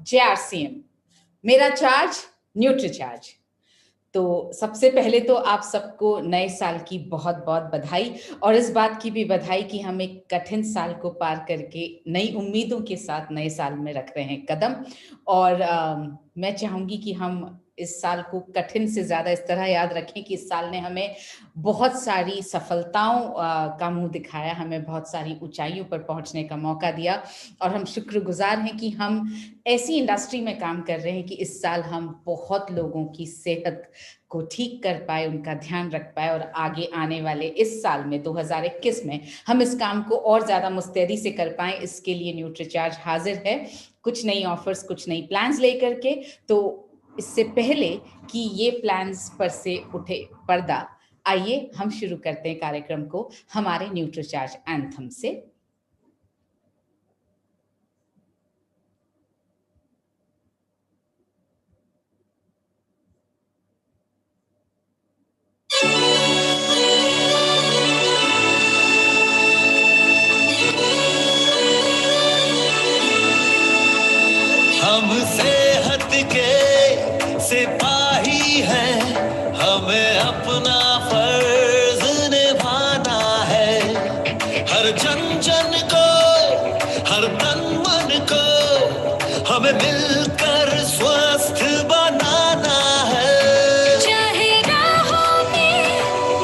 JRCM, मेरा charge nutri charge. तो सबसे पहले तो आप सबको नए साल की बहुत बहुत बधाई, और इस बात की भी बधाई कि हम एक कठिन साल को पार करके नई उम्मीदों के साथ नए साल में रख रहे हैं कदम। और मैं चाहूंगी कि हम इस साल को कठिन से ज्यादा इस तरह याद रखें कि इस साल ने हमें बहुत सारी सफलताओं का मुंह दिखाया, हमें बहुत सारी ऊंचाइयों पर पहुंचने का मौका दिया, और हम शुक्रगुजार हैं कि हम ऐसी इंडस्ट्री में काम कर रहे हैं कि इस साल हम बहुत लोगों की सेहत को ठीक कर पाए, उनका ध्यान रख पाए, और आगे आने वाले इस साल में 2021 में हम इस काम को और ज्यादा मुस्तैदी से कर पाए। इसके लिए न्यूट्रीचार्ज हाजिर है कुछ नई ऑफर्स, कुछ नई प्लान्स लेकर के। तो इससे पहले कि ये प्लान्स पर से उठे पर्दा, आइए हम शुरू करते हैं कार्यक्रम को हमारे न्यूट्रीचार्ज एंथम से। हम सेहत के सिपाही हैं, हमें अपना फर्ज निभाना है। हर जन जन को, हर तन मन को हमें मिलकर स्वस्थ बनाना है। चाहे राहों में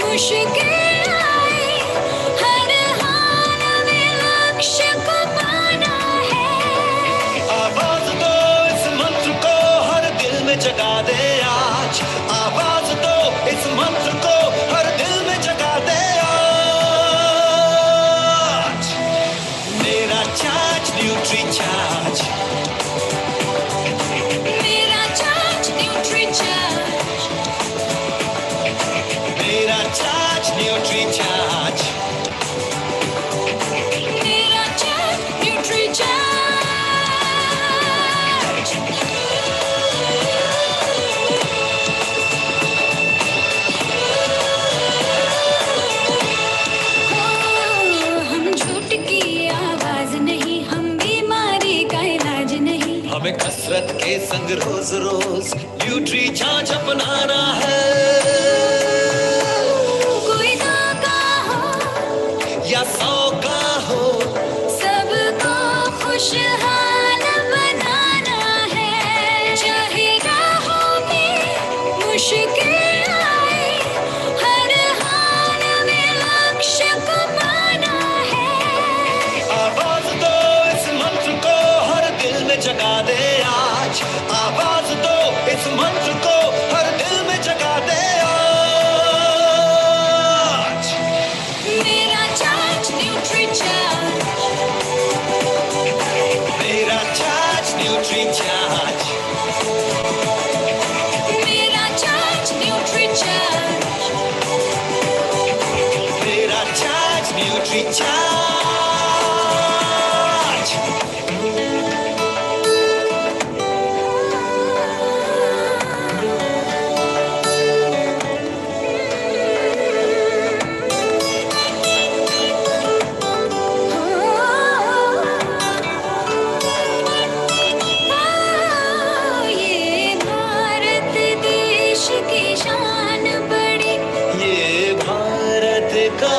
मुश्किल आए, हर हाल में लक्ष्य को पाना है। आवाज दो इस मंत्र को हर दिल में जगा दे आज, आवाज दो इस मंत्र को हर दिल में जगा दे आज। मेरा चार्ज न्यूट्री चार्ज, मेरा चार्ज न्यूट्री चार्ज, मेरा चार्ज न्यूट्री चार्ज, मेरा चार्ज न्यूट्री चार्ज। हम झूठ की आवाज नहीं, हम बीमारी का इलाज नहीं। हमें कसरत के संग रोज रोज न्यूट्री चार्ज अपनाना है। कोई दो का हो, या 100 का हो, सबको खुशहाल बनाना है। चाहे राहों में मुश्किल आए, हर हाल में लक्ष्य को पाना है। आवाज दो इस मंत्र को हर दिल में जगा दे आज, आवाज दो इस मंत्र को हर दिल में जगा दे आज। मेरा चार्ज न्यूट्री चार्ज, मेरा चार्ज न्यूट्री चार्ज, मेरा चार्ज न्यूट्री चार्ज। मेरा चार्ज न्यूट्री चार्ज। ये भारत देश की शान बड़ी, ये भारत का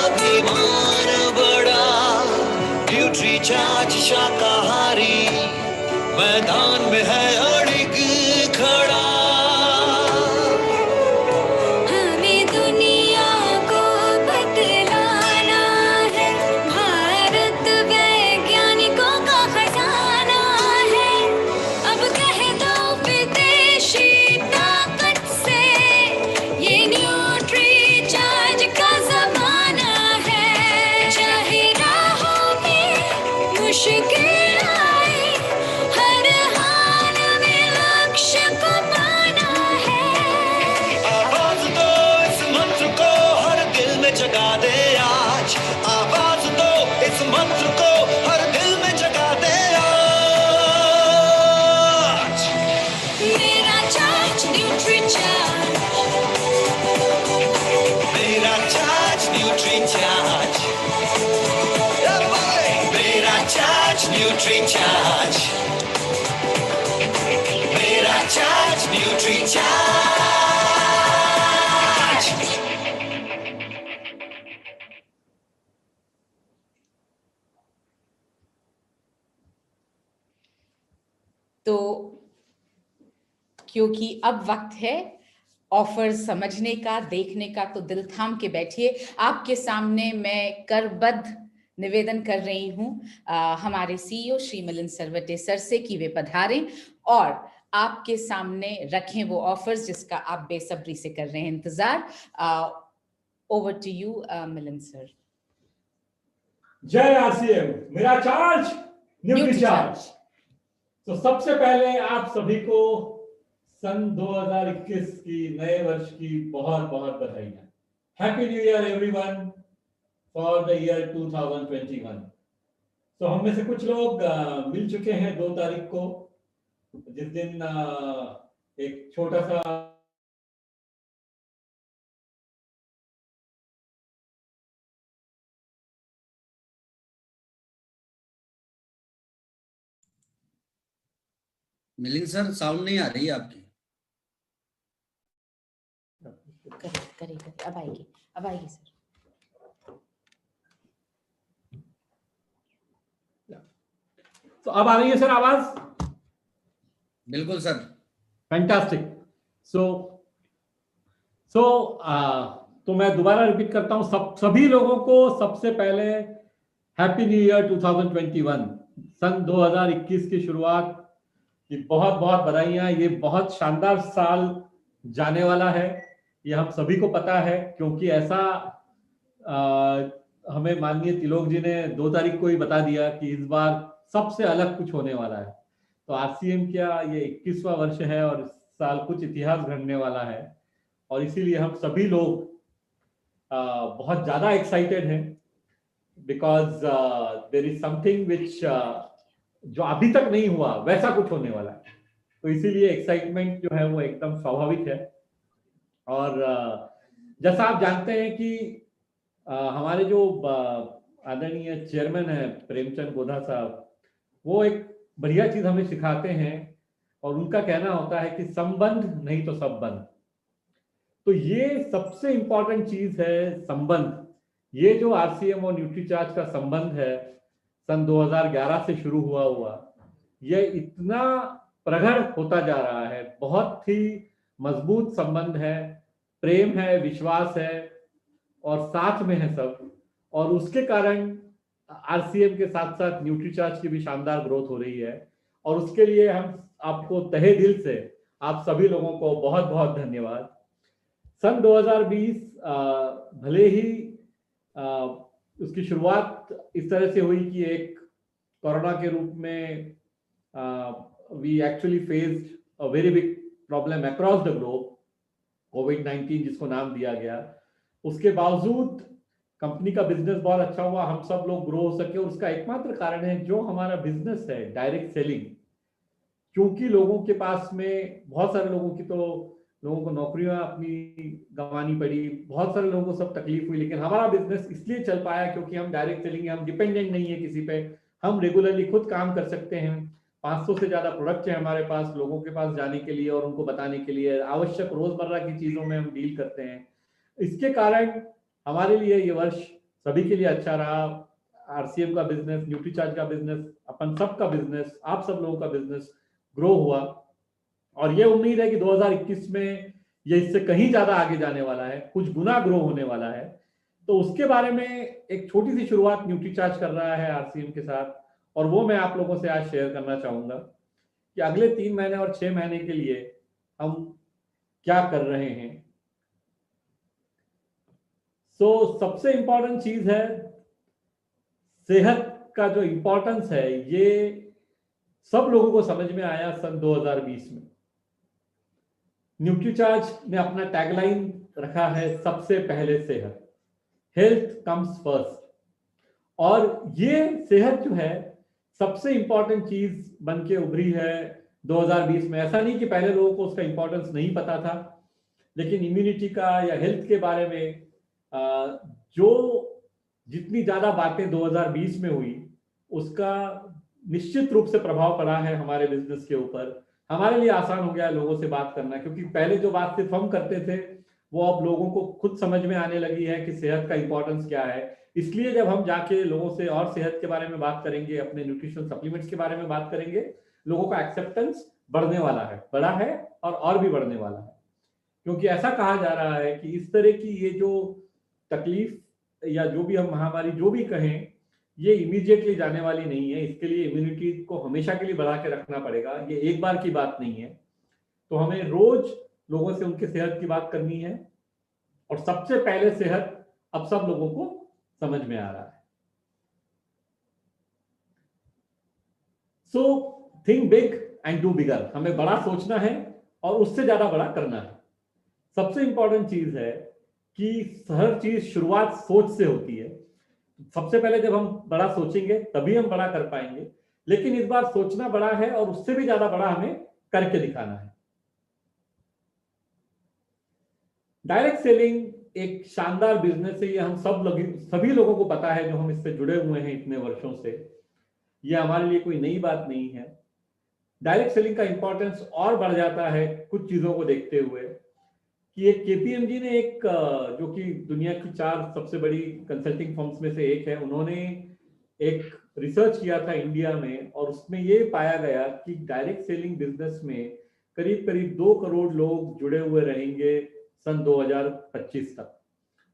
अभिमान बड़ा, न्यूट्री चार्ज शाकाहारी मैदान में है अड़िग खड़ा। हमें दुनिया को बतलाना है, भारत वैज्ञानिकों का खजाना है। अब कह दो विदेशी ताकत से, ये न्यूट्री चार्ज का जमाना है। चाहे राहों में मुश्किल आए, हर हाल में लक्ष्य को पाना है। आवाज दो इस मंत्र को हर दिल में जगा दे आज, आवाज दो इस मंत्र को हर दिल में जगा दे आज। मेरा चार्ज न्यूट्री चार्ज, मेरा चार्ज न्यूट्री चार्ज, मेरा charge nutri charge, Nutricharge, Nutricharge. तो क्योंकि अब वक्त है ऑफर समझने का, देखने का, तो दिल थाम के बैठिए। आपके सामने मैं करबद्ध निवेदन कर रही हूँ हमारे सीईओ श्री मिलिंद सरवटे सर से कि वे पधारें और आपके सामने रखें वो ऑफर्स जिसका आप बेसब्री से कर रहे हैं इंतजार। Over to you Milind sir. जय आरसीएम, मेरा चार्ज न्यूट्रीचार्ज। तो सबसे पहले आप सभी को सन 2021 की नए वर्ष की बहुत बहुत बधाइयां। Happy new year everyone for the year 2021। तो हम में से कुछ लोग मिल चुके हैं 2 तारीख को, जिस दिन एक छोटा सा मिलिंद सर, साउंड नहीं आ रही है आपकी। करें अब आएगी सर। तो अब आ रही है सर आवाज? बिल्कुल सर। फैंटास्टिक। तो मैं दोबारा रिपीट करता हूं, सभी लोगों को सबसे पहले हैप्पी न्यू ईयर 2021, सन 2021 की शुरुआत की बहुत बहुत बधाइयां। ये बहुत शानदार साल जाने वाला है, ये हम सभी को पता है, क्योंकि ऐसा हमें माननीय तिलोक जी ने 2 तारीख को ही बता दिया कि इस बार सबसे अलग कुछ होने वाला है। तो आरसीएम का ये 21वां वर्ष है और इस साल कुछ इतिहास घड़ने वाला है, और इसीलिए हम सभी लोग बहुत ज्यादा एक्साइटेड हैं, because there is something which जो अभी तक नहीं हुआ वैसा कुछ होने वाला है। तो इसीलिए एक्साइटमेंट जो है वो एकदम स्वाभाविक है। और जैसा आप जानते हैं कि हमारे जो आदरणीय चेयरमैन है प्रेमचंद गोधा साहब, वो एक बढ़िया चीज हमें सिखाते हैं, और उनका कहना होता है कि संबंध नहीं तो सब बंद। तो ये सबसे इंपॉर्टेंट चीज है, संबंध। ये जो आरसीएम और न्यूट्रीचार्ज का संबंध है, सन 2011 से शुरू हुआ ये इतना प्रगाढ़ होता जा रहा है, बहुत ही मजबूत संबंध है, प्रेम है, विश्वास है, और साथ में है सब। और उसके कारण आरसीएम के साथ साथ न्यूट्रीचार्ज की भी शानदार ग्रोथ हो रही है, और उसके लिए हम आपको तहे दिल से, आप सभी लोगों को बहुत बहुत धन्यवाद। सन 2020 भले ही उसकी शुरुआत इस तरह से हुई कि एक कोरोना के रूप में we actually faced a very big problem across the globe, कोविड-19 जिसको नाम दिया गया। उसके बावजूद कंपनी का बिजनेस बहुत अच्छा हुआ, हम सब लोग ग्रो हो सके, और उसका एकमात्र कारण है जो हमारा बिजनेस है, डायरेक्ट सेलिंग। क्योंकि लोगों के पास में बहुत सारे लोगों को नौकरियां अपनी गंवानी पड़ी, बहुत सारे लोगों को सब तकलीफ हुई, लेकिन हमारा बिजनेस इसलिए चल पाया क्योंकि हम डायरेक्ट सेलिंग, हम डिपेंडेंट नहीं है किसी पे, हम रेगुलरली खुद काम कर सकते हैं। 500 से ज्यादा प्रोडक्ट है हमारे पास लोगों के पास जाने के लिए और उनको बताने के लिए, आवश्यक रोजमर्रा की चीजों में हम डील करते हैं। इसके कारण हमारे लिए ये वर्ष सभी के लिए अच्छा रहा। आरसीएम का बिजनेस, न्यूट्रीचार्ज का बिजनेस, अपन सब का बिजनेस, आप सब लोगों का बिजनेस ग्रो हुआ, और ये उम्मीद है कि 2021 में ये इससे कहीं ज्यादा आगे जाने वाला है, कुछ गुना ग्रो होने वाला है। तो उसके बारे में एक छोटी सी शुरुआत न्यूट्रीचार्ज कर रहा है आरसीएम के साथ, और वो मैं आप लोगों से आज शेयर करना चाहूंगा कि अगले 3 महीने और 6 महीने के लिए हम क्या कर रहे हैं। सबसे इंपॉर्टेंट चीज है सेहत का जो इंपॉर्टेंस है, ये सब लोगों को समझ में आया सन 2020 में। न्यूट्रीचार्ज ने अपना टैगलाइन रखा है, सबसे पहले सेहत, हेल्थ कम्स फर्स्ट। और ये सेहत जो है सबसे इंपॉर्टेंट चीज बन के उभरी है 2020 में। ऐसा नहीं कि पहले लोगों को उसका इंपॉर्टेंस नहीं पता था, लेकिन इम्यूनिटी का या हेल्थ के बारे में जो जितनी ज्यादा बातें 2020 में हुई, उसका निश्चित रूप से प्रभाव पड़ा है हमारे बिजनेस के ऊपर। हमारे लिए आसान हो गया है लोगों से बात करना, क्योंकि पहले जो बात सिर्फ हम करते थे वो अब लोगों को खुद समझ में आने लगी है कि सेहत का इंपॉर्टेंस क्या है। इसलिए जब हम जाके लोगों से और सेहत के बारे में बात करेंगे, अपने न्यूट्रिशन सप्लीमेंट्स के बारे में बात करेंगे, लोगों का एक्सेप्टेंस बढ़ने वाला है, बढ़ा है और भी बढ़ने वाला है। क्योंकि ऐसा कहा जा रहा है कि इस तरह की ये जो तकलीफ या जो भी हम महामारी जो भी कहें, ये इमीडिएटली जाने वाली नहीं है। इसके लिए इम्यूनिटी को हमेशा के लिए बढ़ा के रखना पड़ेगा, ये एक बार की बात नहीं है। तो हमें रोज लोगों से उनके सेहत की बात करनी है, और सबसे पहले सेहत अब सब लोगों को समझ में आ रहा है। So think big and do bigger. हमें बड़ा सोचना है और उससे ज्यादा बड़ा करना है। सबसे इंपॉर्टेंट चीज है कि हर चीज शुरुआत सोच से होती है। सबसे पहले जब हम बड़ा सोचेंगे तभी हम बड़ा कर पाएंगे, लेकिन इस बार सोचना बड़ा है और उससे भी ज्यादा बड़ा हमें करके दिखाना है। डायरेक्ट सेलिंग एक शानदार बिजनेस है, ये हम सभी लोगों को पता है जो हम इससे जुड़े हुए हैं इतने वर्षों से। ये हमारे लिए कोई नई बात नहीं है। डायरेक्ट सेलिंग का इंपॉर्टेंस और बढ़ जाता है कुछ चीजों को देखते हुए कि एक केपीएमजी ने एक जो कि दुनिया की 4 सबसे बड़ी कंसल्टिंग फर्म्स में से एक है, उन्होंने एक रिसर्च किया था इंडिया में, और उसमें ये पाया गया कि डायरेक्ट सेलिंग बिजनेस में करीब करीब 2 करोड़ लोग जुड़े हुए रहेंगे सन 2025 तक।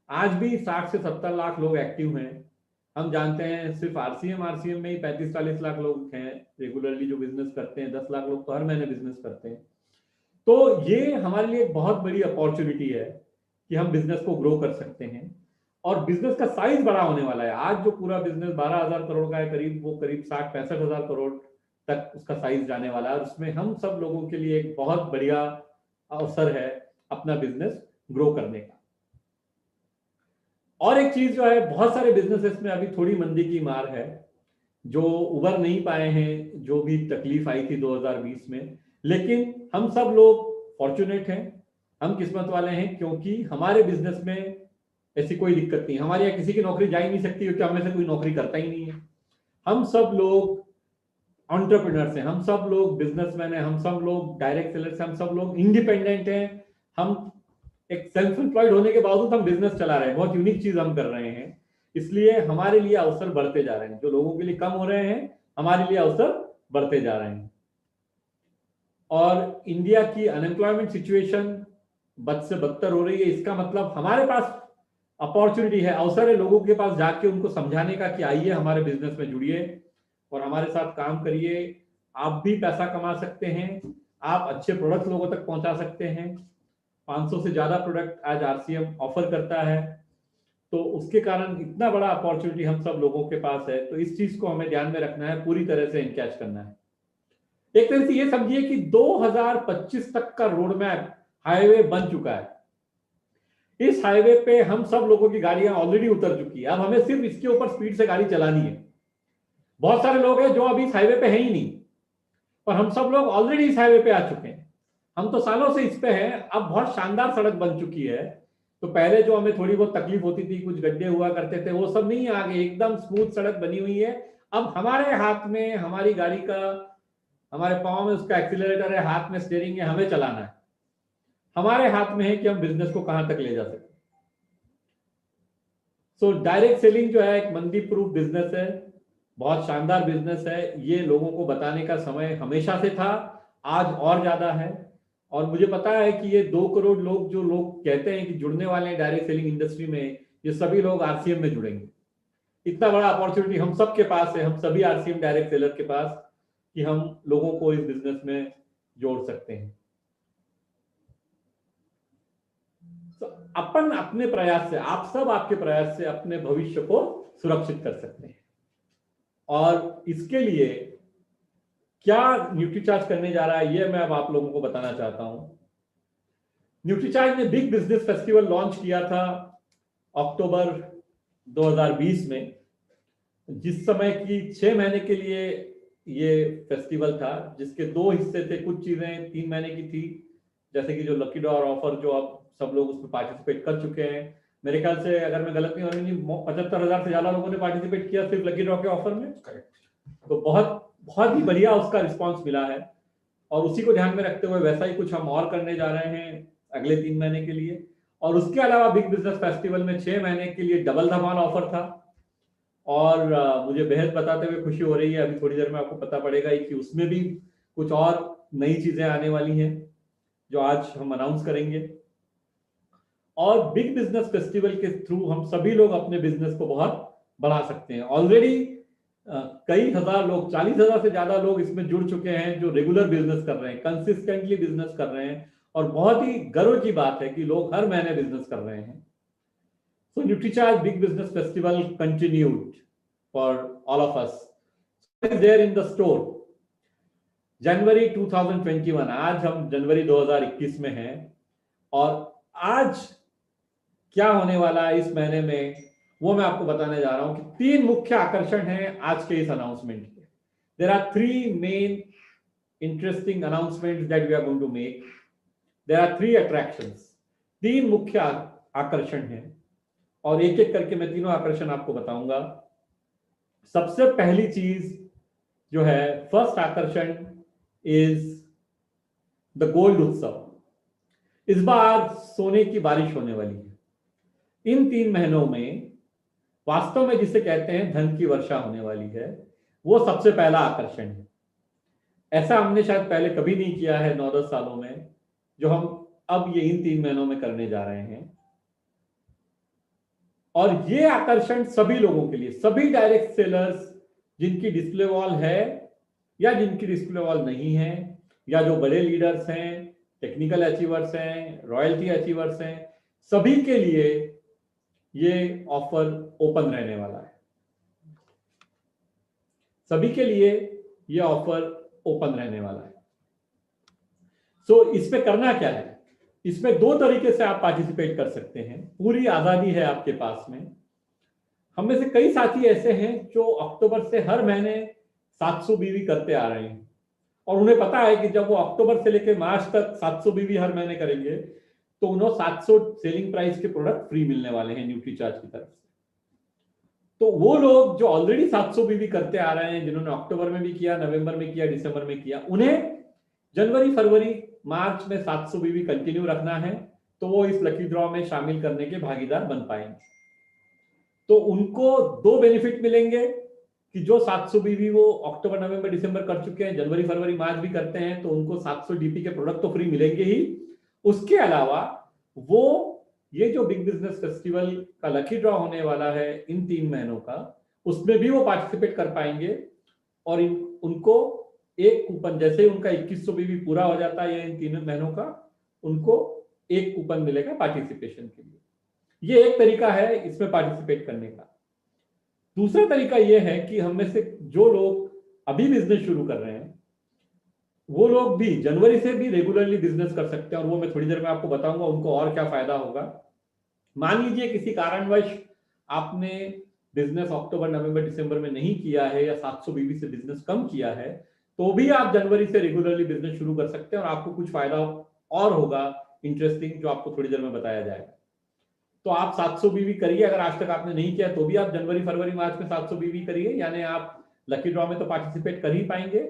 आज भी 60 से 70 लाख लोग एक्टिव हैं। हम जानते हैं सिर्फ आरसीएम में ही 35-40 लाख लोग हैं रेगुलरली जो बिजनेस करते हैं। 10 लाख लोग तो हर महीने बिजनेस करते हैं। तो ये हमारे लिए एक बहुत बड़ी अपॉर्चुनिटी है कि हम बिजनेस को ग्रो कर सकते हैं, और बिजनेस का साइज बड़ा होने वाला है। आज जो पूरा बिजनेस 12,000 करोड़ का है करीब, वो करीब 60-65 हजार करोड़ तक उसका साइज जाने वाला है। और उसमें हम सब लोगों के लिए एक बहुत बढ़िया अवसर है अपना बिजनेस ग्रो करने का। और एक चीज जो है, बहुत सारे बिजनेसेस में अभी थोड़ी मंदी की मार है, जो उबर नहीं पाए हैं, जो भी तकलीफ आई थी 2020 में। लेकिन हम सब लोग फॉर्चुनेट हैं, हम किस्मत वाले हैं, क्योंकि हमारे बिजनेस में ऐसी कोई दिक्कत नहीं। हमारे यहाँ किसी की नौकरी जा ही नहीं सकती, क्योंकि हमें से कोई नौकरी करता ही नहीं है। हम सब लोग एंटरप्रेन्योर्स हैं, हम सब लोग बिजनेसमैन हैं, हम सब लोग डायरेक्ट सेलर्स हैं, हम सब लोग इंडिपेंडेंट हैं। हम एक सेल्फ एम्प्लॉयड होने के बावजूद हम बिजनेस चला रहे हैं। बहुत यूनिक चीज हम कर रहे हैं, इसलिए हमारे लिए अवसर बढ़ते जा रहे हैं। जो लोगों के लिए कम हो रहे हैं, हमारे लिए अवसर बढ़ते जा रहे हैं। और इंडिया की अनएम्प्लॉयमेंट सिचुएशन बद से बदतर हो रही है। इसका मतलब हमारे पास अपॉर्चुनिटी है, अवसर है लोगों के पास जाके उनको समझाने का कि आइए हमारे बिजनेस में जुड़िए और हमारे साथ काम करिए। आप भी पैसा कमा सकते हैं, आप अच्छे प्रोडक्ट लोगों तक पहुंचा सकते हैं। 500 से ज्यादा प्रोडक्ट आज आरसीएम ऑफर करता है, तो उसके कारण इतना बड़ा अपॉर्चुनिटी हम सब लोगों के पास है। तो इस चीज को हमें ध्यान में रखना है, पूरी तरह से इनकैच करना है। एक तरह से ये समझिए कि 2025 तक का रोड मैप हाईवे बन चुका है। इस हाईवे पे हम सब लोगों की गाड़ियां ऑलरेडी उतर चुकी है। अब हमें सिर्फ इसके ऊपर स्पीड से गाड़ी चलानी है। बहुत सारे लोग हैं जो अभी इस हाईवे पे है ही नहीं, पर हम सब लोग ऑलरेडी इस हाईवे पे आ चुके हैं। हम तो सालों से इस पे हैं। अब बहुत शानदार सड़क बन चुकी है। तो पहले जो हमें थोड़ी बहुत तकलीफ होती थी, कुछ गड्ढे हुआ करते थे, वो सब नहीं है। आगे एकदम स्मूथ सड़क बनी हुई है। अब हमारे हाथ में हमारी गाड़ी का, हमारे पाँव में उसका एक्सीलरेटर है, हाथ में स्टीयरिंग है, हमें चलाना है। हमारे हाथ में है कि हम बिजनेस को कहां तक ले जा सकते। सो डायरेक्ट सेलिंग जो है एक मंदी प्रूफ बिजनेस है, बहुत शानदार बिजनेस है। ये लोगों को बताने का समय हमेशा से था, आज और ज्यादा है। और मुझे पता है कि ये 2 करोड़ लोग जो लोग कहते हैं कि जुड़ने वाले हैं डायरेक्ट सेलिंग इंडस्ट्री में, ये सभी लोग आरसीएम में जुड़ेंगे। इतना बड़ा अपॉर्चुनिटी हम सब के पास है, हम सभी आरसीएम डायरेक्ट सेलर के पास, कि हम लोगों को इस बिजनेस में जोड़ सकते हैं। तो अपन अपने प्रयास से, आप सब आपके प्रयास से अपने भविष्य को सुरक्षित कर सकते हैं। और इसके लिए क्या न्यूट्रीचार्ज करने जा रहा है, ये मैं अब आप लोगों को बताना चाहता हूं। न्यूट्रीचार्ज ने बिग बिजनेस फेस्टिवल लॉन्च किया था अक्टूबर 2020 में, जिस समय की 6 महीने के लिए ये फेस्टिवल था, जिसके 2 हिस्से थे। कुछ चीजें 3 महीने की थी, जैसे कि जो लकी ड्रॉ ऑफर, जो अब सब लोग उसमें पार्टिसिपेट कर चुके हैं। मेरे ख्याल से अगर मैं गलत नहीं हो रही, 75,000 से ज्यादा लोगों ने पार्टिसिपेट किया सिर्फ लकी ड्रॉ के ऑफर में। तो बहुत बहुत ही बढ़िया उसका रिस्पांस मिला है। और उसी को ध्यान में रखते हुए वैसा ही कुछ हम और करने जा रहे हैं अगले 3 महीने के लिए। और उसके अलावा बिग बिजनेस फेस्टिवल में 6 महीने के लिए डबल धमाल ऑफर था, और मुझे बेहद बताते हुए खुशी हो रही है, अभी थोड़ी देर में आपको पता पड़ेगा कि उसमें भी कुछ और नई चीजें आने वाली हैं जो आज हम अनाउंस करेंगे। और बिग बिजनेस फेस्टिवल के थ्रू हम सभी लोग अपने बिजनेस को बहुत बढ़ा सकते हैं। ऑलरेडी कई हजार लोग, 40,000 से ज्यादा लोग इसमें जुड़ चुके हैं जो रेगुलर बिजनेस कर रहे हैं, कंसिस्टेंटली बिजनेस कर रहे हैं, और बहुत ही गर्व की बात है कि लोग हर महीने बिजनेस कर रहे हैं। So NutriCharge Big Business Festival continued for all of us. It is there in the store. जनवरी 2021, आज हम जनवरी 2021 में हैं, और आज क्या होने वाला है इस महीने में वो मैं आपको बताने जा रहा हूं कि 3 मुख्य आकर्षण हैं आज के इस अनाउंसमेंट के। There are 3 main interesting announcements that we are going to make. There are 3 attractions. 3 मुख्य आकर्षण हैं, और एक एक करके मैं तीनों आकर्षण आपको बताऊंगा। सबसे पहली चीज जो है, फर्स्ट आकर्षण इज द गोल्ड उत्सव। इस बार सोने की बारिश होने वाली है। इन 3 महीनों में वास्तव में जिसे कहते हैं धन की वर्षा होने वाली है, वो सबसे पहला आकर्षण है। ऐसा हमने शायद पहले कभी नहीं किया है 9-10 सालों में, जो हम अब ये इन 3 महीनों में करने जा रहे हैं। और ये आकर्षण सभी लोगों के लिए, सभी डायरेक्ट सेलर्स जिनकी डिस्प्ले वॉल है या जिनकी डिस्प्ले वॉल नहीं है, या जो बड़े लीडर्स हैं, टेक्निकल अचीवर्स हैं, रॉयल्टी अचीवर्स हैं, सभी के लिए ये ऑफर ओपन रहने वाला है। सभी के लिए ये ऑफर ओपन रहने वाला है। सो इसमें करना क्या है? इसमें 2 तरीके से आप पार्टिसिपेट कर सकते हैं, पूरी आजादी है आपके पास में। हम में से कई साथी ऐसे हैं जो अक्टूबर से हर महीने 700 बीवी करते आ रहे हैं, और उन्हें पता है कि जब वो अक्टूबर से लेकर मार्च तक 700 बीवी हर महीने करेंगे तो उन्हें 700 सेलिंग प्राइस के प्रोडक्ट फ्री मिलने वाले हैं न्यूट्रीचार्ज की तरफ से। तो वो लोग जो ऑलरेडी 700 बीवी करते आ रहे हैं, जिन्होंने अक्टूबर में भी किया, नवंबर में किया, दिसंबर में किया, उन्हें जनवरी, फरवरी, मार्च में 700 बीवी कंटिन्यू रखना है, तो वो इस लकी ड्रॉ में शामिल करने के भागीदार बन पाएंगे। तो उनको 2 बेनिफिट मिलेंगे कि जो 700 बीवी वो अक्टूबर, नवंबर, दिसंबर कर चुके हैं, जनवरी, फरवरी, मार्च भी करते हैं, तो उनको 700 डीपी के प्रोडक्ट तो फ्री मिलेंगे ही। उसके अलावा वो ये जो बिग बिजनेस फेस्टिवल का लकी ड्रॉ होने वाला है इन 3 महीनों का, उसमें भी वो पार्टिसिपेट कर पाएंगे, और उनको एक कूपन, जैसे ही उनका 2100 बीवी पूरा हो जाता है इन 3 महीनों का, उनको एक कूपन मिलेगा पार्टिसिपेशन के लिए। ये एक तरीका है इसमें पार्टिसिपेट करने का। दूसरा तरीका यह है कि हम में से जो लोग अभी बिजनेस शुरू कर रहे हैं, वो लोग भी जनवरी से भी रेगुलरली बिजनेस कर सकते हैं, और वो मैं थोड़ी देर में आपको बताऊंगा उनको और क्या फायदा होगा। मान लीजिए किसी कारणवश आपने बिजनेस अक्टूबर, नवंबर, दिसंबर में नहीं किया है, या 700 बीवी से बिजनेस कम किया है, तो भी आप जनवरी से रेगुलरली बिजनेस शुरू कर सकते हैं, और आपको कुछ फायदा और होगा इंटरेस्टिंग, जो आपको थोड़ी देर में बताया जाएगा। तो आप 700 बीवी करिए, अगर आज तक आपने नहीं किया तो भी आप जनवरी, फरवरी, मार्च में 700 बीवी करिए, यानी आप लकी ड्रॉ में तो पार्टिसिपेट कर ही पाएंगे,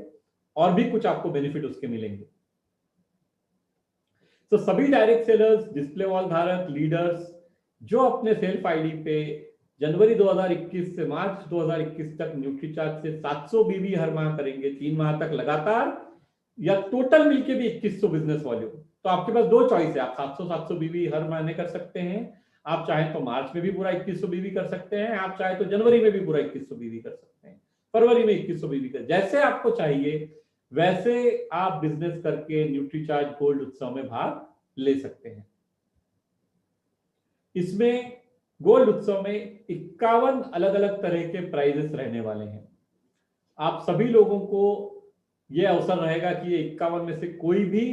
और भी कुछ आपको बेनिफिट उसके मिलेंगे। तो सभी डायरेक्ट सेलर्स, डिस्प्ले वॉल धारक, लीडर्स जो अपने सेल्फ आईडी पे जनवरी 2021 से मार्च 2021 तक न्यूट्रीचार्ज से 700 बीवी हर माह करेंगे, 3 माह तक लगातार, या टोटल मिलके भी 2100 बिजनेस वॉल्यूम, तो आपके पास 2 चॉइस है। आप 700 बीवी हर महीने कर सकते हैं, आप चाहें तो मार्च में भी पूरा 2100 बीवी कर सकते हैं, आप चाहे तो जनवरी में भी पूरा 2100 बीवी कर सकते हैं, फरवरी में 2100 बीवी कर, जैसे आपको चाहिए वैसे आप बिजनेस करके न्यूट्रीचार्ज गोल्ड उत्सव में भाग ले सकते हैं। इसमें गोल्ड उत्सव में 51 अलग अलग तरह के प्राइजेस रहने वाले हैं। आप सभी लोगों को यह अवसर रहेगा कि ये 51 में से कोई भी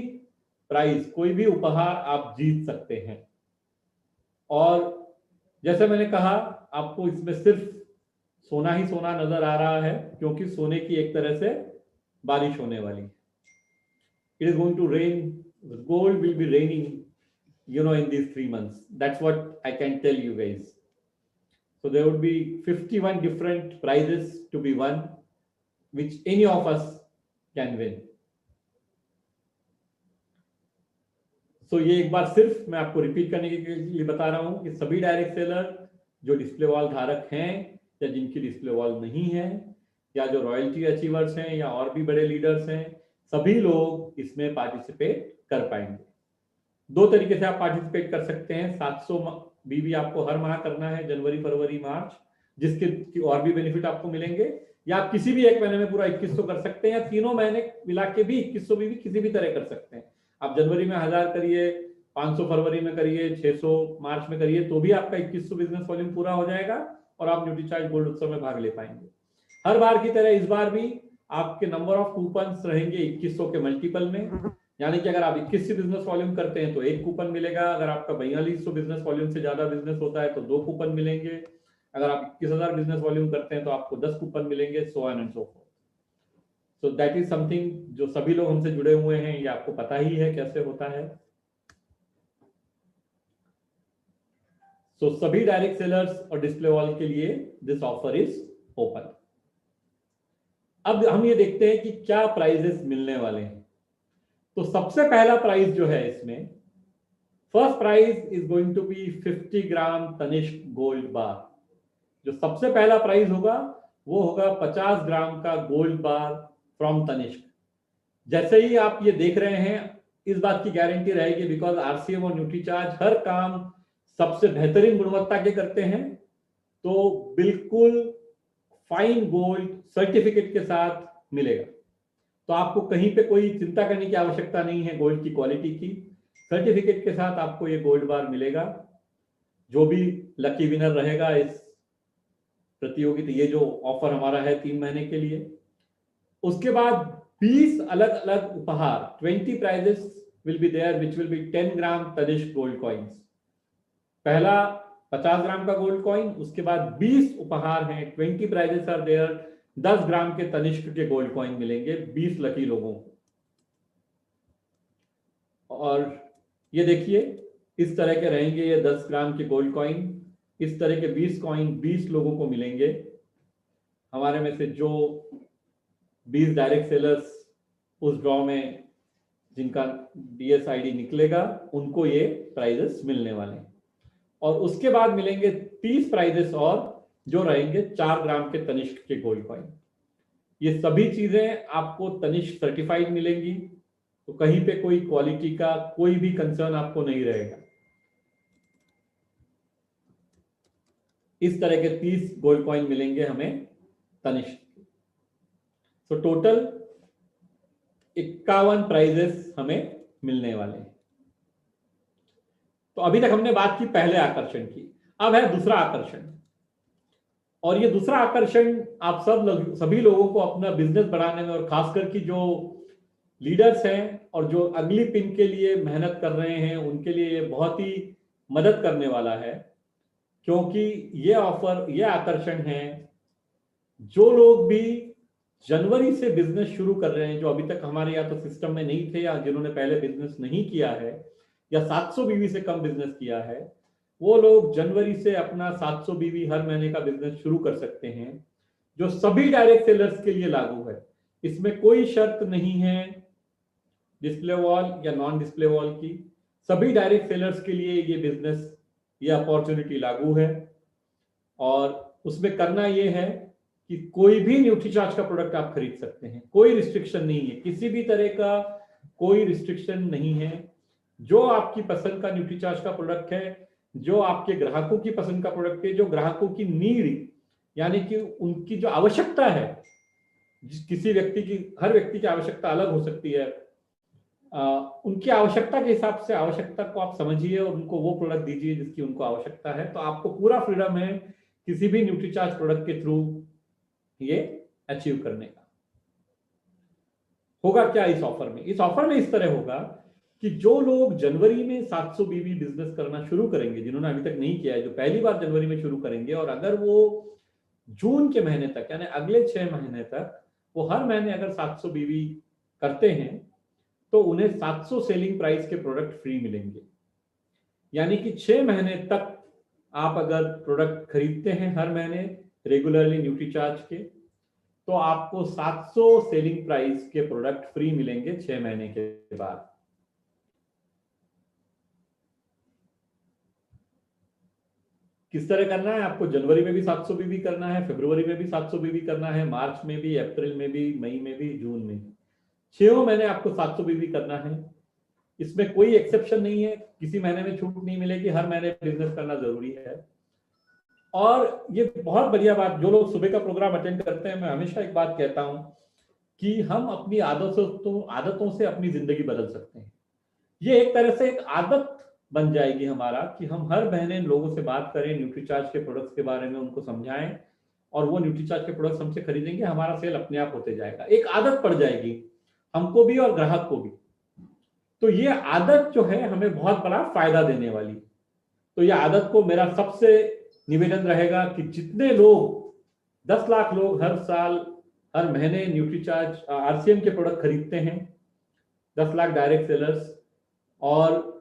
प्राइज, कोई भी उपहार आप जीत सकते हैं। और जैसे मैंने कहा, आपको इसमें सिर्फ सोना ही सोना नजर आ रहा है, क्योंकि सोने की एक तरह से बारिश होने वाली है। It is going to rain. The gold will be raining, in these 3 months. That's what I can tell you guys. So there would be 51 different prizes to be won, which any of us can win. सो ये एक बार सिर्फ मैं आपको repeat करने के लिए बता रहा हूं कि सभी डायरेक्ट सेलर जो डिस्प्ले वॉल धारक हैं या जिनकी डिस्प्ले वॉल नहीं है या जो रॉयल्टी अचीवर्स हैं या और भी बड़े लीडर्स हैं, सभी लोग इसमें पार्टिसिपेट कर पाएंगे। दो तरीके से आप पार्टिसिपेट कर सकते हैं। 700 बीवी आपको हर माह करना है, जनवरी, फरवरी, मार्च, जिसके और भी बेनिफिट आपको मिलेंगे, या आप किसी भी एक महीने में पूरा 2100 कर सकते हैं, या तीनों महीने मिला के भी 2100 बीवी किसी भी तरह कर सकते हैं। आप जनवरी में 1000 करिए, 500 फरवरी में करिए, 600 मार्च में करिए, तो भी आपका 2100 बिजनेस वॉल्यूम पूरा हो जाएगा और आप न्यूट्रीचार्ज गोल्ड उत्सव में भाग ले पाएंगे। हर बार की तरह इस बार भी आपके नंबर ऑफ कूपन्स रहेंगे 2100 के मल्टीपल में, यानी कि अगर आप 21 बिजनेस वॉल्यूम करते हैं तो 1 कूपन मिलेगा। अगर आपका 4200 बिजनेस वॉल्यूम से ज्यादा बिजनेस होता है तो 2 कूपन मिलेंगे। अगर आप 21,000 बिजनेस वॉल्यूम करते हैं तो आपको 10 कूपन मिलेंगे, so on and so fourth. So that is something जो सभी लोग हमसे जुड़े हुए हैं, ये आपको पता ही है कैसे होता है। सो सभी डायरेक्ट सेलर्स और डिस्प्ले वॉल के लिए दिस ऑफर इज ओपन। अब हम ये देखते हैं कि क्या प्राइजेस मिलने वाले हैं। तो सबसे पहला प्राइस जो है इसमें, first prize is going to be 50 gram Tanishq gold bar. जो सबसे पहला प्राइज होगा वो होगा 50 ग्राम का गोल्ड बार फ्रॉम तनिष्क। जैसे ही आप ये देख रहे हैं, इस बात की गारंटी रहेगी बिकॉज आरसीएम और न्यूट्रीचार्ज हर काम सबसे बेहतरीन गुणवत्ता के करते हैं, तो बिल्कुल फाइन गोल्ड सर्टिफिकेट के साथ मिलेगा। तो आपको कहीं पे कोई चिंता करने की आवश्यकता नहीं है गोल्ड की क्वालिटी की। सर्टिफिकेट के साथ आपको ये गोल्ड बार मिलेगा। जो भी लकी विनर रहेगा इस प्रतियोगिता, ये जो ऑफर हमारा है 3 महीने के लिए, उसके बाद 20 अलग अलग उपहार, 20 prizes will be there which will be 10 gram Tanishq gold coins. पहला 50 ग्राम का गोल्ड कॉइन, उसके बाद 20 उपहार हैं, 20 प्राइजेस आर देयर, 10 ग्राम के तनिष्क के गोल्ड कॉइन मिलेंगे 20 लकी लोगों को। और ये देखिए इस तरह के रहेंगे ये 10 ग्राम के गोल्ड कॉइन, इस तरह के 20 कॉइन 20 लोगों को मिलेंगे। हमारे में से जो 20 डायरेक्ट सेलर्स उस ड्रॉ में जिनका DSID निकलेगा, उनको ये प्राइजेस मिलने वाले हैं। और उसके बाद मिलेंगे 30 प्राइजेस और जो रहेंगे 4 ग्राम के तनिष्क के गोल्ड कॉइन। ये सभी चीजें आपको तनिष्क सर्टिफाइड मिलेंगी, तो कहीं पे कोई क्वालिटी का कोई भी कंसर्न आपको नहीं रहेगा। इस तरह के 30 गोल्ड कॉइन मिलेंगे हमें तनिष्क। तो टोटल 51 प्राइजेस हमें मिलने वाले हैं। तो अभी तक हमने बात की पहले आकर्षण की, अब है दूसरा आकर्षण। और ये दूसरा आकर्षण आप सभी लोगों को अपना बिजनेस बढ़ाने में, और खासकर की जो लीडर्स हैं और जो अगली पिन के लिए मेहनत कर रहे हैं, उनके लिए ये बहुत ही मदद करने वाला है। क्योंकि ये ऑफर, ये आकर्षण है, जो लोग भी जनवरी से बिजनेस शुरू कर रहे हैं, जो अभी तक हमारे या तो सिस्टम में नहीं थे, या जिन्होंने पहले बिजनेस नहीं किया है, या 700 बीवी से कम बिजनेस किया है, वो लोग जनवरी से अपना 700 बीवी हर महीने का बिजनेस शुरू कर सकते हैं, जो सभी डायरेक्ट सेलर्स के लिए लागू है। इसमें कोई शर्त नहीं है डिस्प्ले वॉल या नॉन डिस्प्ले वॉल की। सभी डायरेक्ट सेलर्स के लिए ये बिजनेस, ये अपॉर्चुनिटी लागू है। और उसमें करना ये है कि कोई भी न्यूट्रीचार्ज का प्रोडक्ट आप खरीद सकते हैं, कोई रिस्ट्रिक्शन नहीं है, किसी भी तरह का कोई रिस्ट्रिक्शन नहीं है। जो आपकी पसंद का न्यूट्रीचार्ज का प्रोडक्ट है, जो आपके ग्राहकों की पसंद का प्रोडक्ट है, जो ग्राहकों की नीड यानी कि उनकी जो आवश्यकता है, किसी व्यक्ति की, हर व्यक्ति की आवश्यकता अलग हो सकती है, उनकी आवश्यकता के हिसाब से आवश्यकता को आप समझिए और उनको वो प्रोडक्ट दीजिए जिसकी उनको आवश्यकता है। तो आपको पूरा फ्रीडम है किसी भी न्यूट्रीचार्ज प्रोडक्ट के थ्रू ये अचीव करने का। होगा क्या इस ऑफर में? इस ऑफर में इस तरह होगा कि जो लोग जनवरी में 700 बीवी बिजनेस करना शुरू करेंगे, जिन्होंने अभी तक नहीं किया है, जो पहली बार जनवरी में शुरू करेंगे, और अगर वो जून के महीने तक यानी अगले 6 महीने तक वो हर महीने अगर 700 बीवी करते हैं, तो उन्हें 700 सेलिंग प्राइस के प्रोडक्ट फ्री मिलेंगे। यानी कि 6 महीने तक आप अगर प्रोडक्ट खरीदते हैं हर महीने रेगुलरली न्यूट्रीचार्ज के, तो आपको 700 सेलिंग प्राइस के प्रोडक्ट फ्री मिलेंगे 6 महीने के बाद। किस तरह करना है आपको? जनवरी में भी 700 बीबी करना है, फरवरी में भी 700 बीबी करना है, मार्च में भी, अप्रैल में भी, मई में भी, जून में भी। 6 महीने आपको 700 बीबी करना है। इसमें कोई एक्सेप्शन नहीं है, किसी महीने में छूट नहीं मिलेगी, हर महीने बिजनेस करना जरूरी है। और ये बहुत बढ़िया बात, जो लोग सुबह का प्रोग्राम अटेंड करते हैं, मैं हमेशा एक बात कहता हूं कि हम अपनी आदतों से अपनी जिंदगी बदल सकते हैं। ये एक तरह से एक आदत बन जाएगी हमारा कि हम हर महीने लोगों से बात करें, न्यूट्रीचार्ज के प्रोडक्ट्स के बारे में उनको समझाएं, और वो न्यूट्रीचार्ज के प्रोडक्ट्स हमसे खरीदेंगे, हमारा सेल अपने आप होते जाएगा। एक आदत पड़ जाएगी हमको भी और ग्राहक को भी। तो ये आदत जो है हमें बहुत बड़ा फायदा देने वाली। तो ये आदत को मेरा सबसे निवेदन रहेगा कि जितने लोग 10 लाख लोग हर साल हर महीने न्यूट्रीचार्ज आरसीएम के प्रोडक्ट खरीदते हैं, 10 लाख डायरेक्ट सेलर्स, और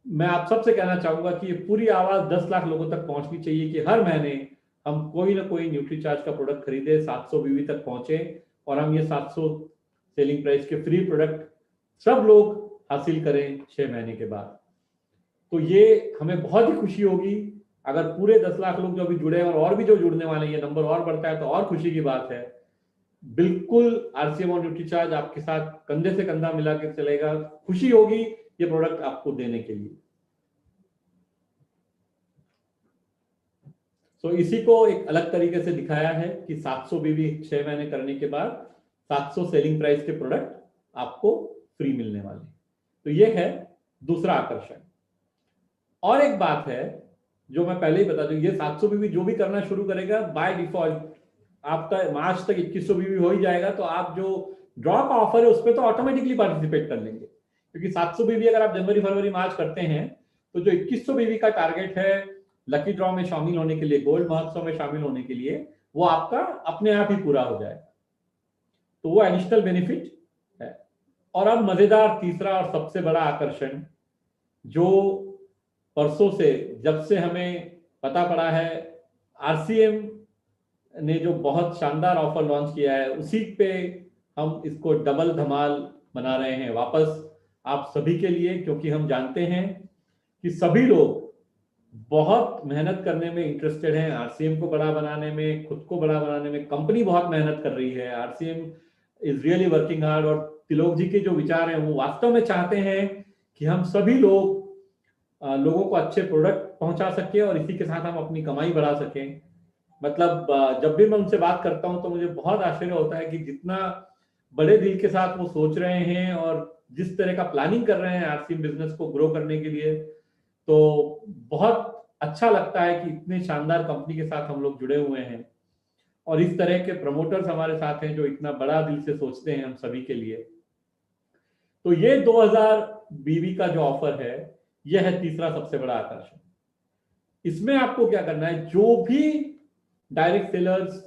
मैं आप सबसे कहना चाहूंगा कि ये पूरी आवाज 10 लाख लोगों तक पहुंचनी चाहिए कि हर महीने हम कोई ना कोई न्यूट्रीचार्ज का प्रोडक्ट खरीदे, 700 बीवी तक पहुंचे, और हम ये 700 सेलिंग प्राइस के फ्री प्रोडक्ट सब लोग हासिल करें 6 महीने के बाद। तो ये हमें बहुत ही खुशी होगी अगर पूरे 10 लाख लोग जो अभी जुड़े हैं और भी जो जुड़ने वाले हैं, ये नंबर और बढ़ता है तो और खुशी की बात है। बिल्कुल आरसीएम और न्यूट्रीचार्ज आपके साथ कंधे से कंधा मिला के चलेगा। खुशी होगी ये प्रोडक्ट आपको देने के लिए। तो इसी को एक अलग तरीके से दिखाया है कि 700 बीबी 6 महीने करने के बाद 700 सेलिंग प्राइस के प्रोडक्ट आपको फ्री मिलने वाले। तो ये है दूसरा आकर्षण। और एक बात है जो मैं पहले ही बता दूं, ये 700 बीबी जो भी करना शुरू करेगा बाय डिफॉल्ट आपका मार्च तक 2100 बीबी हो ही जाएगा। तो आप जो ड्रॉ का ऑफर है उस पर तो ऑटोमेटिकली पार्टिसिपेट कर लेंगे, क्योंकि 700 बीबी अगर आप जनवरी फरवरी मार्च करते हैं तो जो 2100 बीबी का टारगेट है लकी ड्रॉ में शामिल होने के लिए, गोल्ड महोत्सव में शामिल होने के लिए, वो आपका अपने आप ही पूरा हो जाएगा। तो वो एडिशनल बेनिफिट है। और अब मजेदार तीसरा और सबसे बड़ा आकर्षण, जो परसों से जब से हमें पता पड़ा है, आरसीएम ने जो बहुत शानदार ऑफर लॉन्च किया है उसी पे हम इसको डबल धमाल बना रहे हैं वापस आप सभी के लिए, क्योंकि हम जानते हैं कि सभी लोग बहुत मेहनत करने में इंटरेस्टेड हैं, आरसीएम को बड़ा बनाने में, खुद को बड़ा बनाने में। कंपनी बहुत मेहनत कर रही है, RCM is really working hard. और तिलोक जी के जो विचार हैं वो वास्तव में चाहते हैं कि हम सभी लोगों को अच्छे प्रोडक्ट पहुंचा सके और इसी के साथ हम अपनी कमाई बढ़ा सकें। मतलब जब भी मैं उनसे बात करता हूं तो मुझे बहुत आश्चर्य होता है कि जितना बड़े दिल के साथ वो सोच रहे हैं और जिस तरह का प्लानिंग कर रहे हैं आरसीएम बिजनेस को ग्रो करने के लिए, तो बहुत अच्छा लगता है कि इतने शानदार कंपनी के साथ हम लोग जुड़े हुए हैं और इस तरह के प्रमोटर्स हमारे साथ हैं जो इतना बड़ा दिल से सोचते हैं हम सभी के लिए। तो ये 2000 बीवी का जो ऑफर है, यह है तीसरा सबसे बड़ा आकर्षण। इसमें आपको क्या करना है, जो भी डायरेक्ट सेलर्स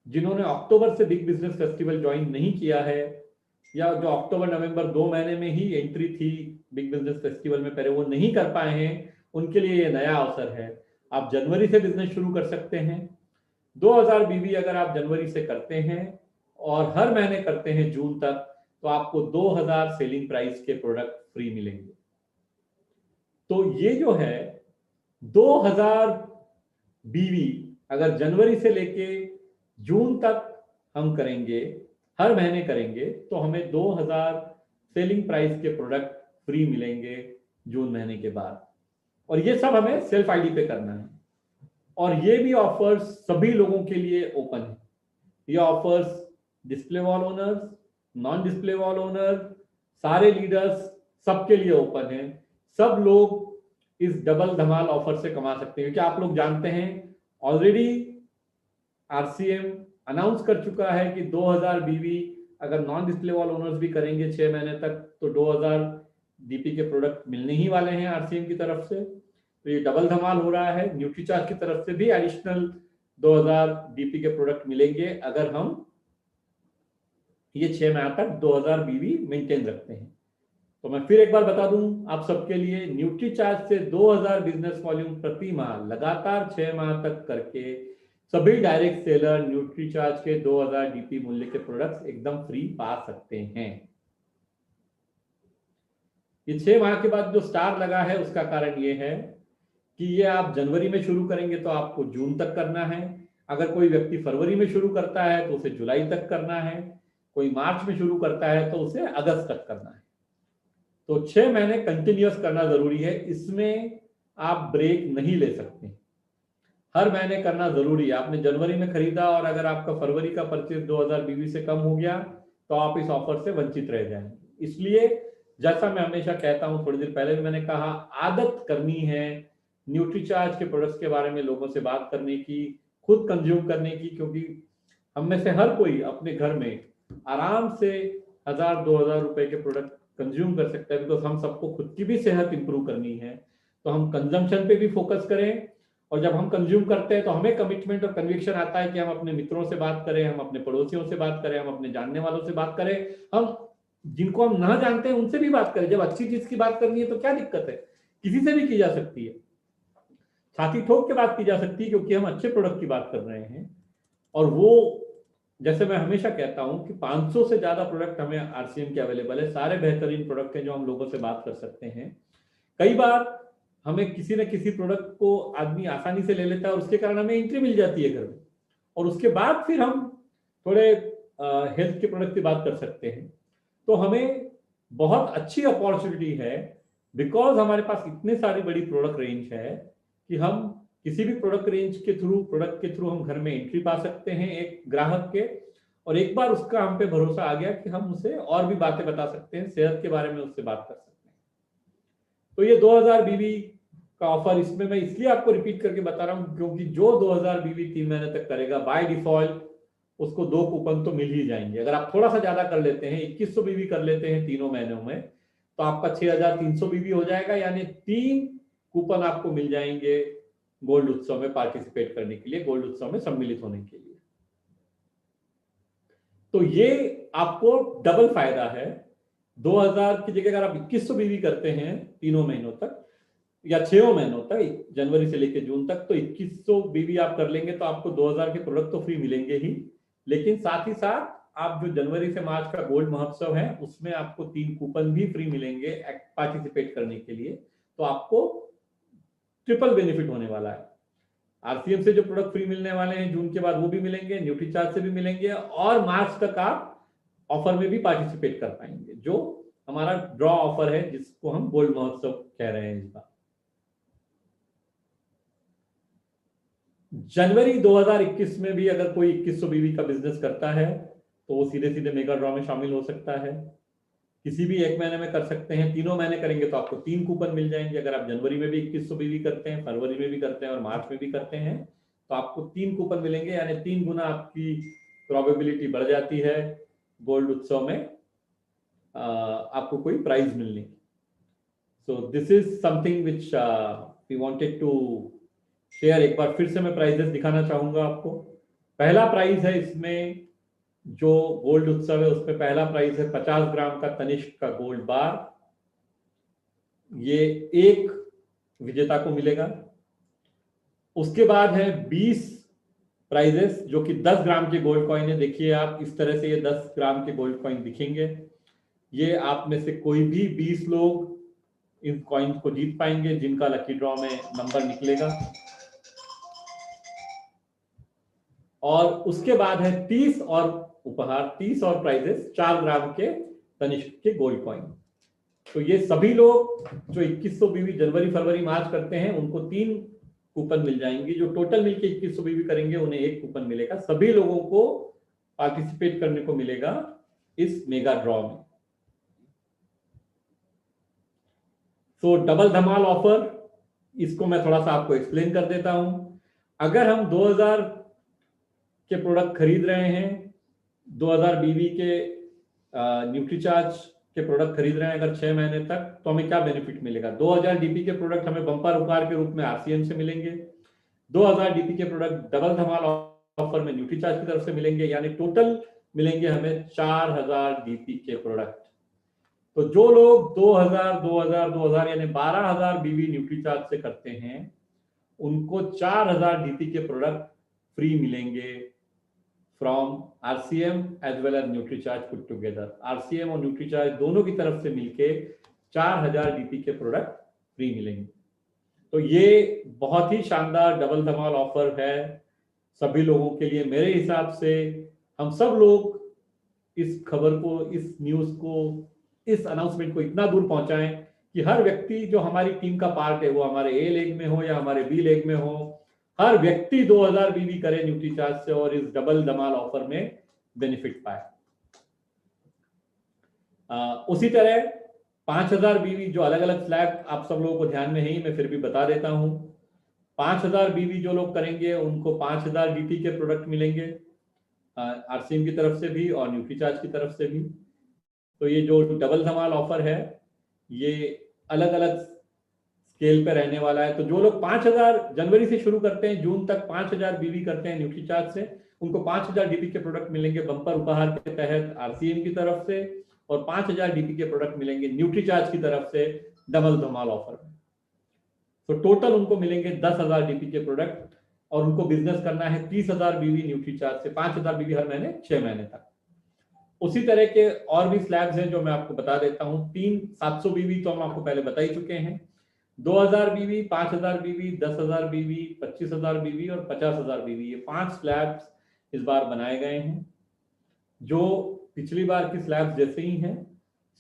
जिन्होंने अक्टूबर से बिग बिजनेस फेस्टिवल ज्वाइन नहीं किया है, या जो अक्टूबर नवंबर 2 महीने में ही एंट्री थी बिग बिजनेस फेस्टिवल में, पहले वो नहीं कर पाए हैं, उनके लिए ये नया अवसर है। आप जनवरी से बिजनेस शुरू कर सकते हैं। 2000 बीबी अगर आप जनवरी से करते हैं और हर महीने करते हैं जून तक, तो आपको 2000 सेलिंग प्राइस के प्रोडक्ट फ्री मिलेंगे। तो ये जो है 2000 बीवी अगर जनवरी से लेके जून तक हम करेंगे, हर महीने करेंगे, तो हमें 2000 सेलिंग प्राइस के प्रोडक्ट फ्री मिलेंगे जून महीने के बाद। और ये सब हमें सेल्फ आईडी पे करना है। और ये भी ऑफर्स सभी लोगों के लिए ओपन है। ये offers display wall owners, non display wall owner, सारे लीडर्स, सबके लिए ओपन है। सब लोग इस डबल धमाल ऑफर से कमा सकते हैं, क्योंकि आप लोग जानते हैं ऑलरेडी आरसीएम अनाउंस कर चुका है कि 2000 बीवी अगर नॉन डिस्प्ले वॉल ओनर्स भी करेंगे 6 महीने तक, तो 2000 डीपी के प्रोडक्ट मिलने ही वाले हैं आरसीएम की तरफ से। तो ये डबल धमाल हो रहा है। न्यूट्रीचार्ज की तरफ से भी एडिशनल 2000 डीपी के प्रोडक्ट मिलेंगे अगर हम ये 6 माह तक 2000 बीवी मेंटेन रखते हैं। तो मैं फिर एक बार बता दूं आप सबके लिए, न्यूट्रीचार्ज से 2000 बिजनेस वॉल्यूम प्रति माह लगातार 6 माह तक करके सभी डायरेक्ट सेलर न्यूट्रीचार्ज के 2000 डीपी मूल्य के प्रोडक्ट्स एकदम फ्री पा सकते हैं। ये 6 माह के बाद जो स्टार लगा है उसका कारण ये है कि ये आप जनवरी में शुरू करेंगे तो आपको जून तक करना है, अगर कोई व्यक्ति फरवरी में शुरू करता है तो उसे जुलाई तक करना है, कोई मार्च में शुरू करता है तो उसे अगस्त तक करना है। तो 6 महीने कंटिन्यूअस करना जरूरी है, इसमें आप ब्रेक नहीं ले सकते, हर महीने करना जरूरी है। आपने जनवरी में खरीदा और अगर आपका फरवरी का परचेज 2000 बीवी से कम हो गया तो आप इस ऑफर से वंचित रह जाएंगे। इसलिए जैसा मैं हमेशा कहता हूं, थोड़ी देर पहले भी मैंने कहा, आदत करनी है न्यूट्रीचार्ज के प्रोडक्ट्स के बारे में लोगों से बात करने की, खुद कंज्यूम करने की, क्योंकि हम में से हर कोई अपने घर में आराम से 1000-2000 रुपए के प्रोडक्ट कंज्यूम कर सकता है, बिकॉज हम सबको खुद की भी सेहत इंप्रूव करनी है। तो हम कंजम्पशन पे भी फोकस करें, और जब हम कंज्यूम करते हैं तो हमें कमिटमेंट और कन्विक्शन आता है कि हम अपने मित्रों से बात करें, हम अपने पड़ोसियों से बात करें, हम अपने जानने वालों से बात करें, हम जिनको हम ना जानते हैं उनसे भी बात करें। जब अच्छी चीज की बात करनी है तो क्या दिक्कत है, किसी से भी की जा सकती है, छाती ठोक के बात की जा सकती है, क्योंकि हम अच्छे प्रोडक्ट की बात कर रहे हैं। और वो जैसे मैं हमेशा कहता हूं कि 500 से ज्यादा प्रोडक्ट हमें आरसीएम के अवेलेबल है, सारे बेहतरीन प्रोडक्ट हैं जो हम लोगों से बात कर सकते हैं। कई बार हमें किसी न किसी प्रोडक्ट को आदमी आसानी से ले लेता है और उसके कारण हमें एंट्री मिल जाती है घर में, और उसके बाद फिर हम थोड़े हेल्थ के प्रोडक्ट की बात कर सकते हैं। तो हमें बहुत अच्छी अपॉर्चुनिटी है, बिकॉज हमारे पास इतने सारी बड़ी प्रोडक्ट रेंज है कि हम किसी भी प्रोडक्ट रेंज के थ्रू हम घर में एंट्री पा सकते हैं एक ग्राहक के, और एक बार उसका हम पे भरोसा आ गया कि हम उसे और भी बातें बता सकते हैं, सेहत के बारे में उससे बात कर सकते हैं। तो ये 2000 बीवी का ऑफर, इसमें मैं इसलिए आपको रिपीट करके बता रहा हूं क्योंकि जो 2000 बीवी 3 महीने तक करेगा बाय डिफॉल्ट उसको 2 कूपन तो मिल ही जाएंगे। अगर आप थोड़ा सा ज्यादा कर लेते हैं, 2100 बीवी कर लेते हैं तीनों महीनों में, तो आपका 6300 बीवी हो जाएगा, यानी 3 कूपन आपको मिल जाएंगे गोल्ड उत्सव में पार्टिसिपेट करने के लिए, गोल्ड उत्सव में सम्मिलित होने के लिए। तो ये आपको डबल फायदा है। 2000 की जगह अगर आप 2100 बीवी करते हैं तीनों महीनों तक या 6 महीनों तक, जनवरी से लेकर जून तक, तो 2100 बीवी आप कर लेंगे तो आपको 2000 के प्रोडक्ट तो फ्री मिलेंगे ही, लेकिन साथ ही साथ आप जो जनवरी से मार्च का गोल्ड महोत्सव है उसमें आपको 3 कूपन भी फ्री मिलेंगे पार्टिसिपेट करने के लिए। तो आपको ट्रिपल बेनिफिट होने वाला है। आरसीएम से जो प्रोडक्ट फ्री मिलने वाले हैं जून के बाद वो भी मिलेंगे, न्यूट्रीचार्ज से भी मिलेंगे, और मार्च तक आप ऑफर में भी पार्टिसिपेट कर पाएंगे, जो हमारा ड्रॉ ऑफर है जिसको हम गोल्ड महोत्सव कह रहे हैं इस बार। जनवरी 2021 में भी अगर कोई 2100 बीवी का बिजनेस करता है तो वो सीधे सीधे मेगा ड्रॉ में शामिल हो सकता है। किसी भी एक महीने में कर सकते हैं, तीनों महीने करेंगे तो आपको 3 कूपन मिल जाएंगे। अगर आप जनवरी में भी 2100 बीवी करते हैं, फरवरी में भी करते हैं और मार्च में भी करते हैं तो आपको 3 कूपन मिलेंगे, यानी 3 गुना आपकी प्रोबेबिलिटी बढ़ जाती है गोल्ड उत्सव में आपको कोई प्राइज मिलने की। So this is something which we wanted to share. एक बार फिर से मैं प्राइजेस दिखाना चाहूंगा आपको। पहला प्राइज है इसमें जो गोल्ड उत्सव है उसमें पहला प्राइज है 50 ग्राम का तनिष्क का गोल्ड बार, ये एक विजेता को मिलेगा। उसके बाद है 20 प्राइजेस जो कि 10 ग्राम के गोल्ड कॉइन है। देखिए आप इस तरह से ये 10 ग्राम के गोल्ड कॉइन दिखेंगे। ये आप में से कोई भी 20 लोग इन कॉइन्स को जीत पाएंगे जिनका लकी ड्रॉ में नंबर निकलेगा। और उसके बाद है 30 और उपहार, 30 और प्राइजेस 4 ग्राम के तनिष्क के गोल्ड कॉइन। तो ये सभी लोग जो 2100 बीवी जनवरी फरवरी मार्च करते हैं उनको 3 कूपन मिल जाएंगे। जो टोटल मिलके 2100 बीवी करेंगे उन्हें 1 कूपन मिलेगा। सभी लोगों को पार्टिसिपेट करने को मिलेगा इस मेगा ड्रॉ में। तो डबल धमाल ऑफर, इसको मैं थोड़ा सा आपको एक्सप्लेन कर देता हूं। अगर हम 2000 के प्रोडक्ट खरीद रहे हैं, 2000 बीवी के न्यूट्रीचार्ज के प्रोडक्ट खरीद रहे हैं अगर 6 महीने तक, तो हमें क्या बेनिफिट मिलेगा? 2000 डीपी के प्रोडक्ट हमें बम्पर उपहार के रूप में आरसीएम से मिलेंगे। 2000 डीपी के प्रोडक्ट डबल धमाल ऑफर में न्यूट्रीचार्ज की तरफ से मिलेंगे, यानी टोटल मिलेंगे हमें 4000 डीपी के प्रोडक्ट। तो जो लोग 2000 यानी 12000 बीवी न्यूट्रीचार्ज से करते हैं उनको 4000 डीपी के प्रोडक्ट फ्री मिलेंगे from RCM as well as Nutricharge put together. RCM और न्यूट्रीचार्ज दोनों की तरफ से मिलके 4000 डीपी के प्रोडक्ट फ्री मिलेंगे। तो ये बहुत ही शानदार डबल धमाल ऑफर है सभी लोगों के लिए। मेरे हिसाब से हम सब लोग इस खबर को, इस न्यूज को, इस अनाउंसमेंट को इतना दूर पहुंचाएं कि हर व्यक्ति जो हमारी टीम का पार्ट है, वो हमारे ए लेग में हो या हमारे बी लेग में हो, हर व्यक्ति 2000 बीवी करे न्यूट्रीचार्ज से और इस डबल धमाल ऑफर में बेनिफिट पाए। उसी तरह 5000 बीवी जो अलग अलग स्लैब आप सब लोगों को ध्यान में है ही, मैं फिर भी बता देता हूं। 5000 बीवी जो लोग करेंगे उनको 5000 डीपी के प्रोडक्ट मिलेंगे आरसीएम की तरफ से भी और न्यूट्रीचार्ज की तरफ से भी। तो ये जो डबल धमाल ऑफर है ये अलग अलग स्केल पे रहने वाला है। तो जो लोग 5000 जनवरी से शुरू करते हैं, जून तक 5000 बीवी करते हैं न्यूट्रीचार्ज से, उनको 5000 डीपी के प्रोडक्ट मिलेंगे बम्पर उपहार के तहत आरसीएम की तरफ से, और 5000 डीपी के प्रोडक्ट मिलेंगे न्यूट्रीचार्ज की तरफ से डबल धमाल ऑफर में। तो टोटल उनको मिलेंगे 10,000 डीपी के प्रोडक्ट, और उनको बिजनेस करना है 30,000 बीवी न्यूट्रीचार्ज से, 5,000 बीवी हर महीने 6 महीने तक। उसी तरह के और भी स्लैब्स हैं जो मैं आपको बता देता हूं। 700 बीवी तो हम आपको पहले बता ही चुके हैं, 2000 बीवी, 5000 बीवी, 10,000 बीवी, 25,000 बीवी और 50,000 बीवी, ये 5 स्लैब्स इस बार बनाए गए हैं जो पिछली बार की स्लैब्स जैसे ही हैं,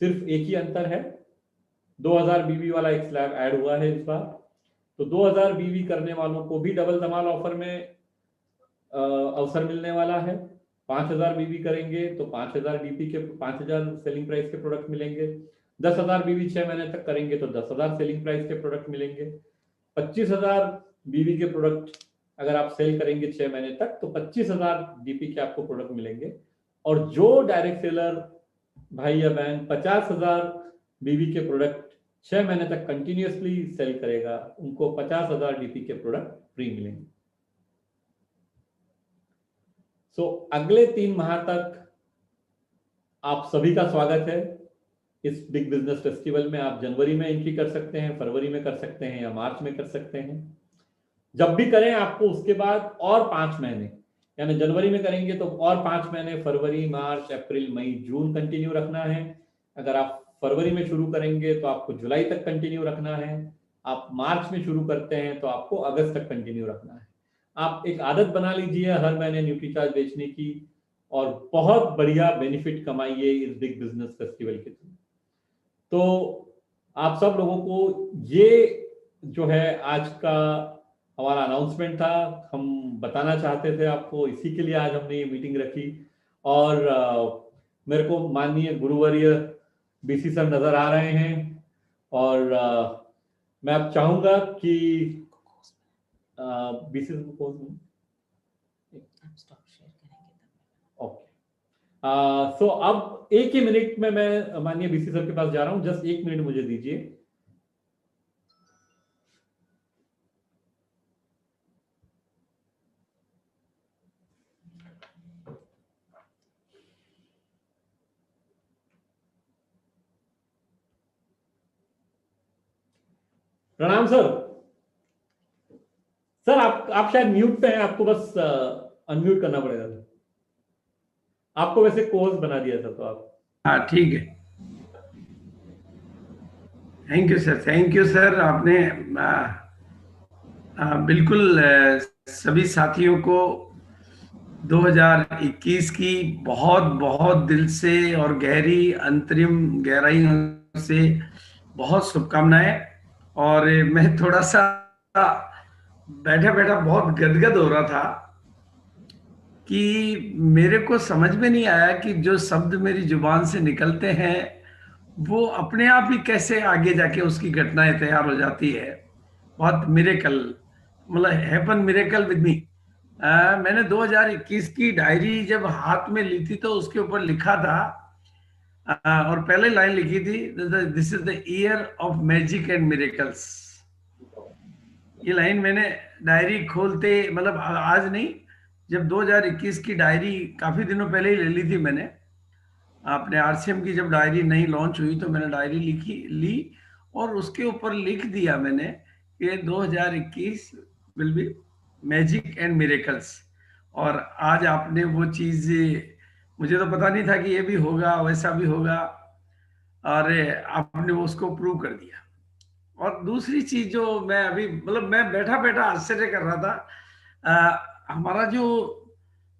सिर्फ एक ही अंतर है, 2000 बीवी वाला एक स्लैब ऐड हुआ है इस बार। तो 2000 बीवी करने वालों को भी डबल धमाल ऑफर में अवसर मिलने वाला है। 5000 बीवी करेंगे तो 5000 डीपी के 5000 सेलिंग प्राइस के प्रोडक्ट मिलेंगे। 10,000 बीवी 6 महीने तक करेंगे तो 10,000 सेलिंग प्राइस के प्रोडक्ट मिलेंगे। 25,000 बीवी के प्रोडक्ट अगर आप सेल करेंगे 6 महीने तक तो 25,000 डीपी के आपको प्रोडक्ट मिलेंगे। और जो डायरेक्ट सेलर भाई या बहन 50,000 बीवी के प्रोडक्ट 6 महीने तक कंटिन्यूअसली सेल करेगा, उनको 50,000 डीपी के प्रोडक्ट फ्री मिलेंगे। अगले 3 माह तक आप सभी का स्वागत है इस बिग बिजनेस फेस्टिवल में। आप जनवरी में एंट्री कर सकते हैं, फरवरी में कर सकते हैं या मार्च में कर सकते हैं। जब भी करें आपको उसके बाद और 5 महीने, यानी जनवरी में करेंगे तो और 5 महीने, फरवरी, मार्च, अप्रैल, मई, जून कंटिन्यू रखना है। अगर आप फरवरी में शुरू करेंगे तो आपको जुलाई तक कंटिन्यू रखना है। आप मार्च में शुरू करते हैं तो आपको अगस्त तक कंटिन्यू रखना है। आप एक आदत बना लीजिए हर महीने न्यूट्रीचार्ज बेचने की, और बहुत बढ़िया बेनिफिट कमाइए इस बिग बिजनेस फेस्टिवल के थ्रू। तो आप सब लोगों को ये जो है आज का हमारा अनाउंसमेंट था, हम बताना चाहते थे आपको, इसी के लिए आज हमने ये मीटिंग रखी। और मेरे को माननीय गुरुवर्य बीसी सर नजर आ रहे हैं, और मैं अब चाहूंगा कि बीसी को ओके। सो अब एक ही मिनट में मैं माननीय बीसी सर के पास जा रहा हूं, जस्ट 1 मिनट मुझे दीजिए। प्रणाम सर। सर आप शायद म्यूट पे हैं, आपको बस अनम्यूट करना पड़ेगा सर। आपको वैसे कोर्स बना दिया सर, तो आप हाँ ठीक है। Thank you sir, thank you sir. आपने बिल्कुल सभी साथियों को 2021 की बहुत बहुत दिल से और गहरी अंतरिम गहराइयों से बहुत शुभकामनाएं। और मैं थोड़ा सा बैठा बैठा बहुत गदगद हो रहा था कि मेरे को समझ में नहीं आया कि जो शब्द मेरी जुबान से निकलते हैं वो अपने आप ही कैसे आगे जाके उसकी घटनाएं तैयार हो जाती है। बहुत मिरेकल, मतलब हैपन मिरेकल विद मी। मैंने 2021 की डायरी जब हाथ में ली थी तो उसके ऊपर लिखा था और पहले लाइन लिखी थी, this is the year of magic and miracles. ये लाइन मैंने डायरी खोलते, मतलब आज नहीं, जब 2021 की डायरी काफी दिनों पहले ही ले ली थी मैंने। अपने आरसीएम की जब डायरी नई लॉन्च हुई तो मैंने डायरी ली और उसके ऊपर लिख दिया मैंने कि 2021 will be magic and miracles. और आज आपने वो चीज, मुझे तो पता नहीं था कि ये भी होगा, वैसा भी होगा, और आपने उसको प्रूव कर दिया। और दूसरी चीज जो मैं अभी मतलब मैं बैठा बैठा आश्चर्य कर रहा था, हमारा जो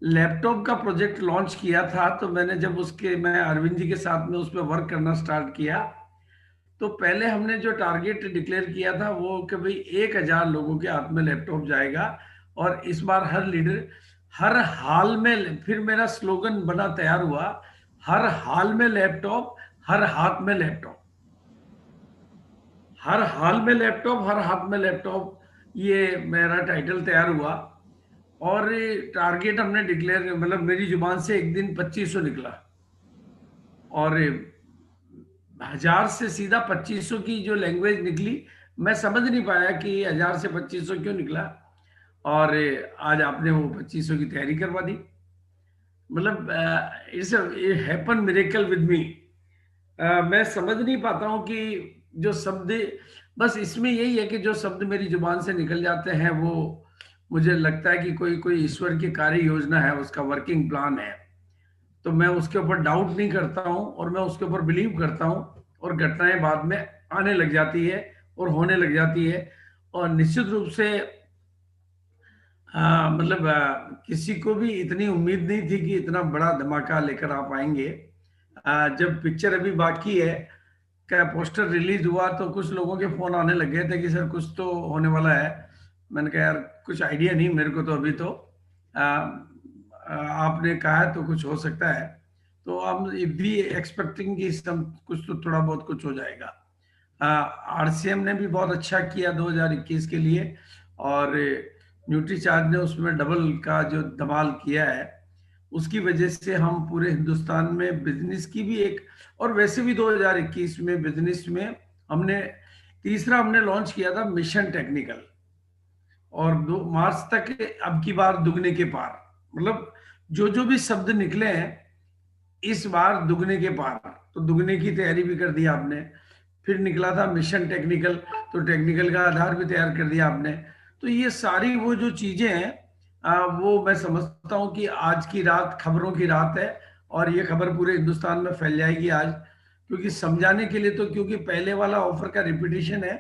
लैपटॉप का प्रोजेक्ट लॉन्च किया था, तो मैंने जब मैं अरविंद जी के साथ में उस पर वर्क करना स्टार्ट किया, तो पहले हमने जो टारगेट डिक्लेयर किया था वो कि भाई 1000 लोगों के हाथ में लैपटॉप जाएगा, और इस बार हर लीडर हर हाल में, फिर मेरा स्लोगन बना तैयार हुआ, हर हाल में लैपटॉप, हर हाथ में लैपटॉप, हर हाल में लैपटॉप, हर हाथ में लैपटॉप, ये मेरा टाइटल तैयार हुआ। और टारगेट हमने डिक्लेयर, मतलब मेरी जुबान से एक दिन 2500 निकला, और 1000 से सीधा 2500 की जो लैंग्वेज निकली, मैं समझ नहीं पाया कि 1000 से 2500 क्यों निकला, और आज आपने वो 2500 की तैयारी करवा दी। मतलब it's happen miracle with me. मैं समझ नहीं पाता हूँ कि जो शब्द, बस इसमें यही है कि जो शब्द मेरी जुबान से निकल जाते हैं वो मुझे लगता है कि कोई कोई ईश्वर की कार्य योजना है, उसका वर्किंग प्लान है, तो मैं उसके ऊपर डाउट नहीं करता हूँ और मैं उसके ऊपर बिलीव करता हूँ, और घटनाएं बाद में आने लग जाती है और होने लग जाती है। और निश्चित रूप से मतलब किसी को भी इतनी उम्मीद नहीं थी कि इतना बड़ा धमाका लेकर आप आएंगे। जब पिक्चर अभी बाकी है, क्या पोस्टर रिलीज हुआ, तो कुछ लोगों के फोन आने लग गए थे कि सर कुछ तो होने वाला है। मैंने कहा यार कुछ आइडिया नहीं मेरे को, तो अभी तो आपने कहा है तो कुछ हो सकता है, तो हम भी एक्सपेक्टिंग कि सब कुछ तो थोड़ा बहुत कुछ हो जाएगा। आरसीएम ने भी बहुत अच्छा किया 2021 के लिए, और न्यूट्रीचार्ज ने उसमें डबल का जो धमाल किया है, उसकी वजह से हम पूरे हिंदुस्तान में बिजनेस की भी एक, और वैसे भी 2021 में बिजनेस में हमने तीसरा हमने लॉन्च किया था मिशन टेक्निकल, और 2 मार्च तक अब की बार दुगने के पार, मतलब जो भी शब्द निकले हैं इस बार दुगने के पार, तो दुगने की तैयारी भी कर दी आपने। फिर निकला था मिशन टेक्निकल, तो टेक्निकल का आधार भी तैयार कर दिया आपने। तो ये सारी वो जो चीजें हैं, वो मैं समझता हूँ कि आज की रात खबरों की रात है, और ये खबर पूरे हिंदुस्तान में फैल जाएगी आज, क्योंकि समझाने के लिए, तो क्योंकि पहले वाला ऑफर का रिपीटिशन है,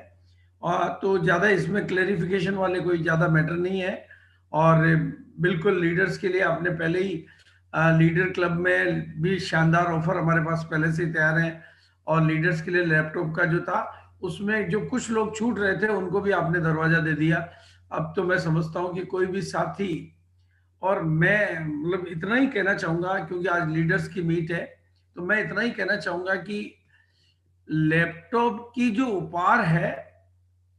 और तो ज्यादा इसमें क्लेरिफिकेशन वाले कोई ज्यादा मैटर नहीं है। और बिल्कुल लीडर्स के लिए आपने पहले ही लीडर क्लब में भी शानदार ऑफर हमारे पास पहले से ही तैयार है, और लीडर्स के लिए लैपटॉप का जो था उसमें जो कुछ लोग छूट रहे थे उनको भी आपने दरवाजा दे दिया। अब तो मैं समझता हूं कि कोई भी साथी, और मैं मतलब इतना ही कहना चाहूंगा क्योंकि आज लीडर्स की मीट है, तो मैं इतना ही कहना चाहूंगा कि लैपटॉप की जो उपहार है,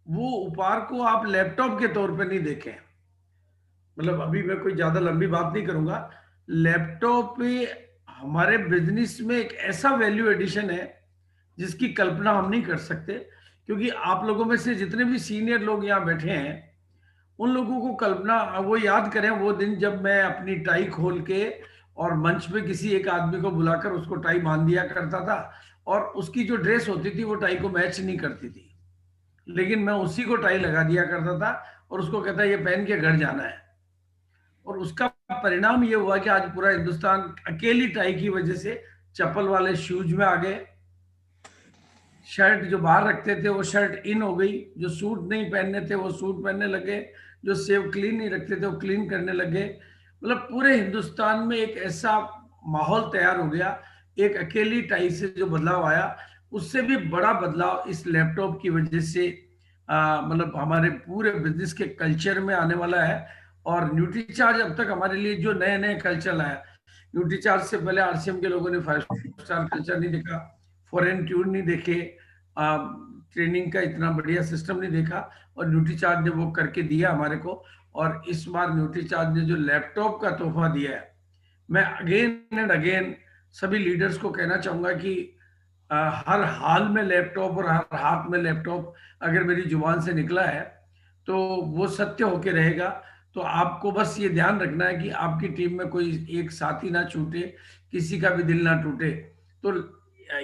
वो उपहार को आप लैपटॉप के तौर पे नहीं देखें। मतलब अभी मैं कोई ज्यादा लंबी बात नहीं करूंगा, लैपटॉप हमारे बिजनेस में एक ऐसा वैल्यू एडिशन है जिसकी कल्पना हम नहीं कर सकते, क्योंकि आप लोगों में से जितने भी सीनियर लोग यहाँ बैठे हैं उन लोगों को कल्पना, वो याद करें वो दिन जब मैं अपनी टाई खोल के और मंच पे किसी एक आदमी को बुलाकर उसको टाई बांध दिया करता था, और उसकी जो ड्रेस होती थी वो टाई को मैच नहीं करती थी, लेकिन मैं उसी को टाई लगा दिया करता था और उसको कहता ये पहन के घर जाना है। और उसका परिणाम ये हुआ कि आज पूरा हिंदुस्तान अकेली टाई की वजह से चप्पल वाले शूज में आ गए, शर्ट जो बाहर रखते थे वो शर्ट इन हो गई, जो सूट नहीं पहनने थे वो सूट पहनने लगे, जो सेव क्लीन नहीं रखते थे वो क्लीन करने लगे। मतलब पूरे हिंदुस्तान में एक ऐसा माहौल तैयार हो गया, एक अकेली टाई से जो बदलाव आया, उससे भी बड़ा बदलाव इस लैपटॉप की वजह से मतलब हमारे पूरे बिजनेस के कल्चर में आने वाला है। और न्यूट्रीचार्ज अब तक हमारे लिए जो नए नए कल्चर लाया, न्यूट्रीचार्ज से पहले आरसीएम के लोगों ने 5 स्टार कल्चर नहीं देखा, फॉरेन ट्यून नहीं देखे, ट्रेनिंग का इतना बढ़िया सिस्टम नहीं देखा, और न्यूट्रीचार्ज ने वो करके दिया हमारे को। और इस बार न्यूट्रीचार्ज ने जो लैपटॉप का तोहफा दिया है, मैं अगेन एंड अगेन सभी लीडर्स को कहना चाहूंगा कि हर हाल में लैपटॉप और हर हाथ में लैपटॉप अगर मेरी जुबान से निकला है तो वो सत्य होके रहेगा। तो आपको बस ये ध्यान रखना है कि आपकी टीम में कोई एक साथी ना छूटे, किसी का भी दिल ना टूटे। तो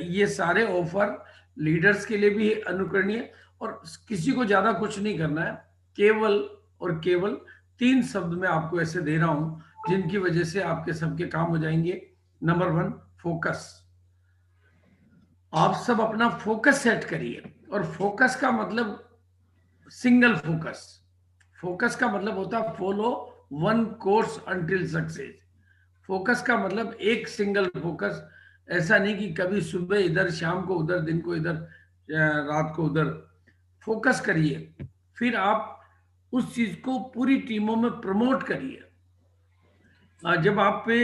ये सारे ऑफर लीडर्स के लिए भी अनुकरणीय, और किसी को ज्यादा कुछ नहीं करना है, केवल और केवल 3 शब्द मैं आपको ऐसे दे रहा हूं जिनकी वजह से आपके सबके काम हो जाएंगे। Number 1 focus. आप सब अपना फोकस सेट करिए और फोकस का मतलब सिंगल फोकस। फोकस का मतलब होता है follow one course until success. Focus का मतलब एक सिंगल फोकस, ऐसा नहीं कि कभी सुबह इधर, शाम को उधर, दिन को इधर, रात को उधर। फोकस करिए, फिर आप उस चीज को पूरी टीमों में प्रमोट करिए। जब आप पे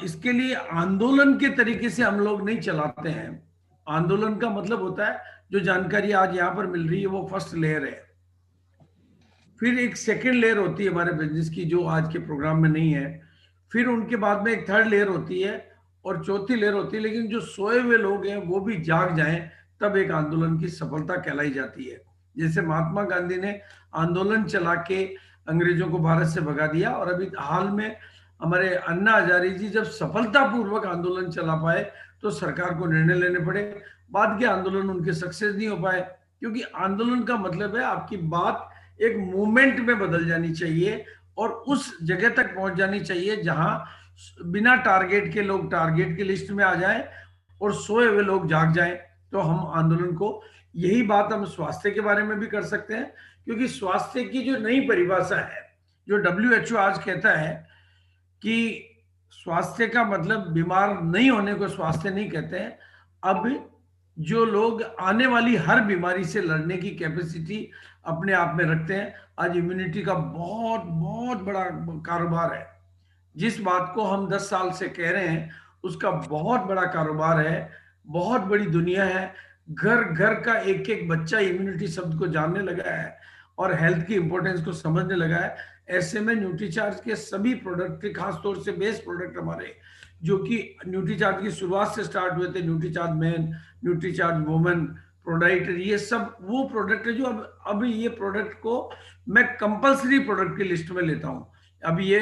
इसके लिए आंदोलन के तरीके से हम लोग नहीं चलाते हैं। आंदोलन का मतलब होता है जो जानकारी आज यहाँ पर मिल रही है वो फर्स्ट लेयर है, फिर एक सेकेंड लेयर होती है हमारे बिजनेस की जो आज के प्रोग्राम में नहीं है, फिर उनके बाद में एक थर्ड लेयर होती है और चौथी लेयर होती है। लेकिन जो सोए हुए लोग हैं वो भी जाग जाएं, तब एक आंदोलन की सफलता कहलाई जाती है। जैसे महात्मा गांधी ने आंदोलन चला के अंग्रेजों को भारत से भगा दिया, और अभी हाल में हमारे अन्ना हजारे जी जब सफलतापूर्वक आंदोलन चला पाए तो सरकार को निर्णय लेने पड़े। बाद के आंदोलन उनके सक्सेस नहीं हो पाए, क्योंकि आंदोलन का मतलब है आपकी बात एक मूवमेंट में बदल जानी चाहिए और उस जगह तक पहुंच जानी चाहिए जहां बिना टारगेट के लोग टारगेट की लिस्ट में आ जाएं और सोए हुए लोग जाग जाएं। तो हम आंदोलन को, यही बात हम स्वास्थ्य के बारे में भी कर सकते हैं, क्योंकि स्वास्थ्य की जो नई परिभाषा है, जो WHO आज कहता है कि स्वास्थ्य का मतलब बीमार नहीं होने को स्वास्थ्य नहीं कहते हैं। अब जो लोग आने वाली हर बीमारी से लड़ने की कैपेसिटी अपने आप में रखते हैं, आज इम्यूनिटी का बहुत बहुत बड़ा कारोबार है। जिस बात को हम 10 साल से कह रहे हैं उसका बहुत बड़ा कारोबार है, बहुत बड़ी दुनिया है। घर घर का एक एक बच्चा इम्यूनिटी शब्द को जानने लगा है और हेल्थ की इंपॉर्टेंस को समझने लगा है। ऐसे में न्यूट्रीचार्ज के सभी प्रोडक्ट, खासतौर से बेस प्रोडक्ट हमारे, जो कि न्यूट्रीचार्ज की शुरुआत से स्टार्ट हुए थे, Nutricharge man, Nutricharge women, ProDiet, ये सब वो प्रोडक्ट है जो अब ये प्रोडक्ट को मैं कंपलसरी प्रोडक्ट की लिस्ट में लेता हूँ। अब ये,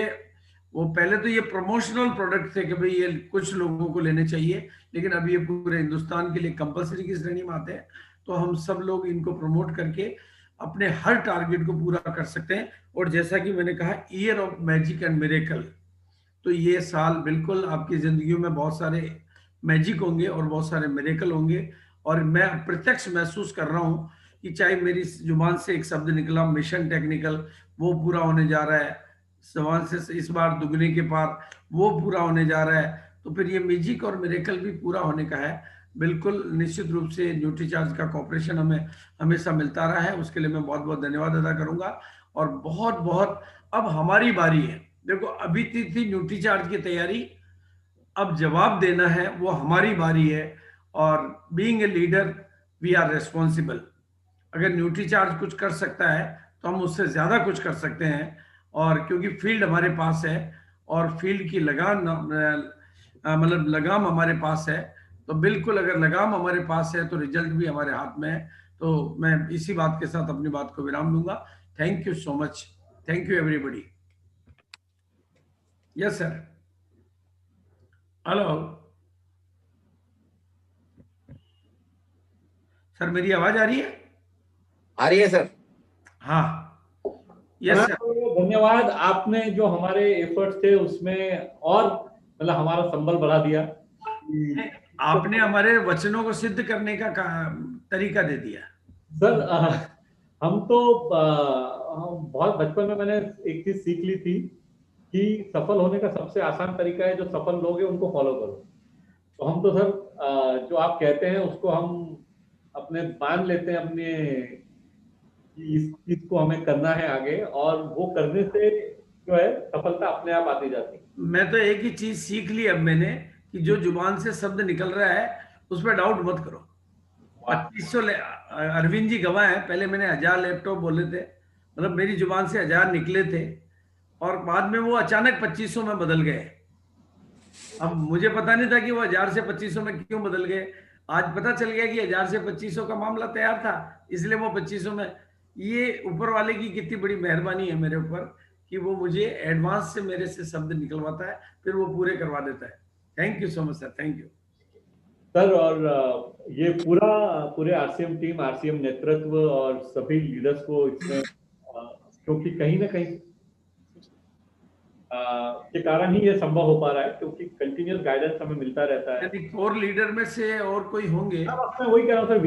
वो पहले तो ये प्रमोशनल प्रोडक्ट थे कि भाई ये कुछ लोगों को लेने चाहिए, लेकिन अब ये पूरे हिंदुस्तान के लिए कंपलसरी की श्रेणी में आते हैं। तो हम सब लोग इनको प्रमोट करके अपने हर टारगेट को पूरा कर सकते हैं। और जैसा कि मैंने कहा, year of magic and miracle, तो ये साल बिल्कुल आपकी जिंदगियों में बहुत सारे मैजिक होंगे और बहुत सारे मिरेकल होंगे। और मैं प्रत्यक्ष महसूस कर रहा हूँ कि चाहे मेरी जुबान से एक शब्द निकला मिशन टेक्निकल, वो पूरा होने जा रहा है। जुबान से इस बार दुगने के पार, वो पूरा होने जा रहा है। तो फिर ये मैजिक और मिरेकल भी पूरा होने का है। बिल्कुल निश्चित रूप से न्यूट्रीचार्ज का कॉपरेशन हमें हमेशा मिलता रहा है, उसके लिए मैं बहुत बहुत धन्यवाद अदा करूंगा। और बहुत बहुत अब हमारी बारी है। देखो, अभी थी न्यूट्रीचार्ज की तैयारी, अब जवाब देना है वो हमारी बारी है। और being a leader we are responsible. अगर न्यूट्रीचार्ज कुछ कर सकता है तो हम उससे ज्यादा कुछ कर सकते हैं। और क्योंकि फील्ड हमारे पास है और फील्ड की लगाम, मतलब लगाम हमारे पास है, तो बिल्कुल अगर लगाम हमारे पास है तो रिजल्ट भी हमारे हाथ में है। तो मैं इसी बात के साथ अपनी बात को विराम दूंगा। Thank you so much. Thank you everybody. Yes sir. Hello sir, मेरी आवाज आ रही है? आ रही है सर। हाँ, यस सर। धन्यवाद, आपने जो हमारे एफर्ट्स थे उसमें और मतलब हमारा संबल बढ़ा दिया। आपने हमारे वचनों को सिद्ध करने का तरीका दे दिया सर। हम तो बहुत बचपन में मैंने एक चीज सीख ली थी कि सफल होने का सबसे आसान तरीका है जो सफल लोग हैं उनको फॉलो करो। तो हम तो सर जो आप कहते हैं उसको हम अपने मान लेते हैं अपने, इस चीज को हमें करना है आगे, और वो करने से जो है सफलता अपने आप आती जाती है। मैं तो एक ही चीज सीख ली अब मैंने, कि जो जुबान से शब्द निकल रहा है उस पर डाउट मत करो। 2500 अरविंद जी गवाह हैं, पहले मैंने 1000 लैपटॉप बोले थे, मतलब मेरी जुबान से 1000 निकले थे और बाद में वो अचानक 2500 में बदल गए। अब मुझे पता नहीं था कि वो 1000 से 2500 में क्यों बदल गए। आज पता चल गया कि 1000 से 2500 का मामला तैयार था, इसलिए वो 2500 में। ये ऊपर वाले की कितनी बड़ी मेहरबानी है मेरे ऊपर कि वो मुझे एडवांस से मेरे से शब्द निकलवाता है, फिर वो पूरे करवा देता है। Thank you so much sir, thank you sir. और ये पूरे आरसीएम टीम, आरसीएम नेतृत्व और सभी लीडर्स को इसमें, क्योंकि कहीं ना कहीं के कारण ही ये संभव हो पा रहा है, क्योंकि कंटिन्यूअस गाइडेंस हमें मिलता रहता है। यदि कोर लीडर में से और कोई होंगे? मैं वही कह रहा हूँ सर,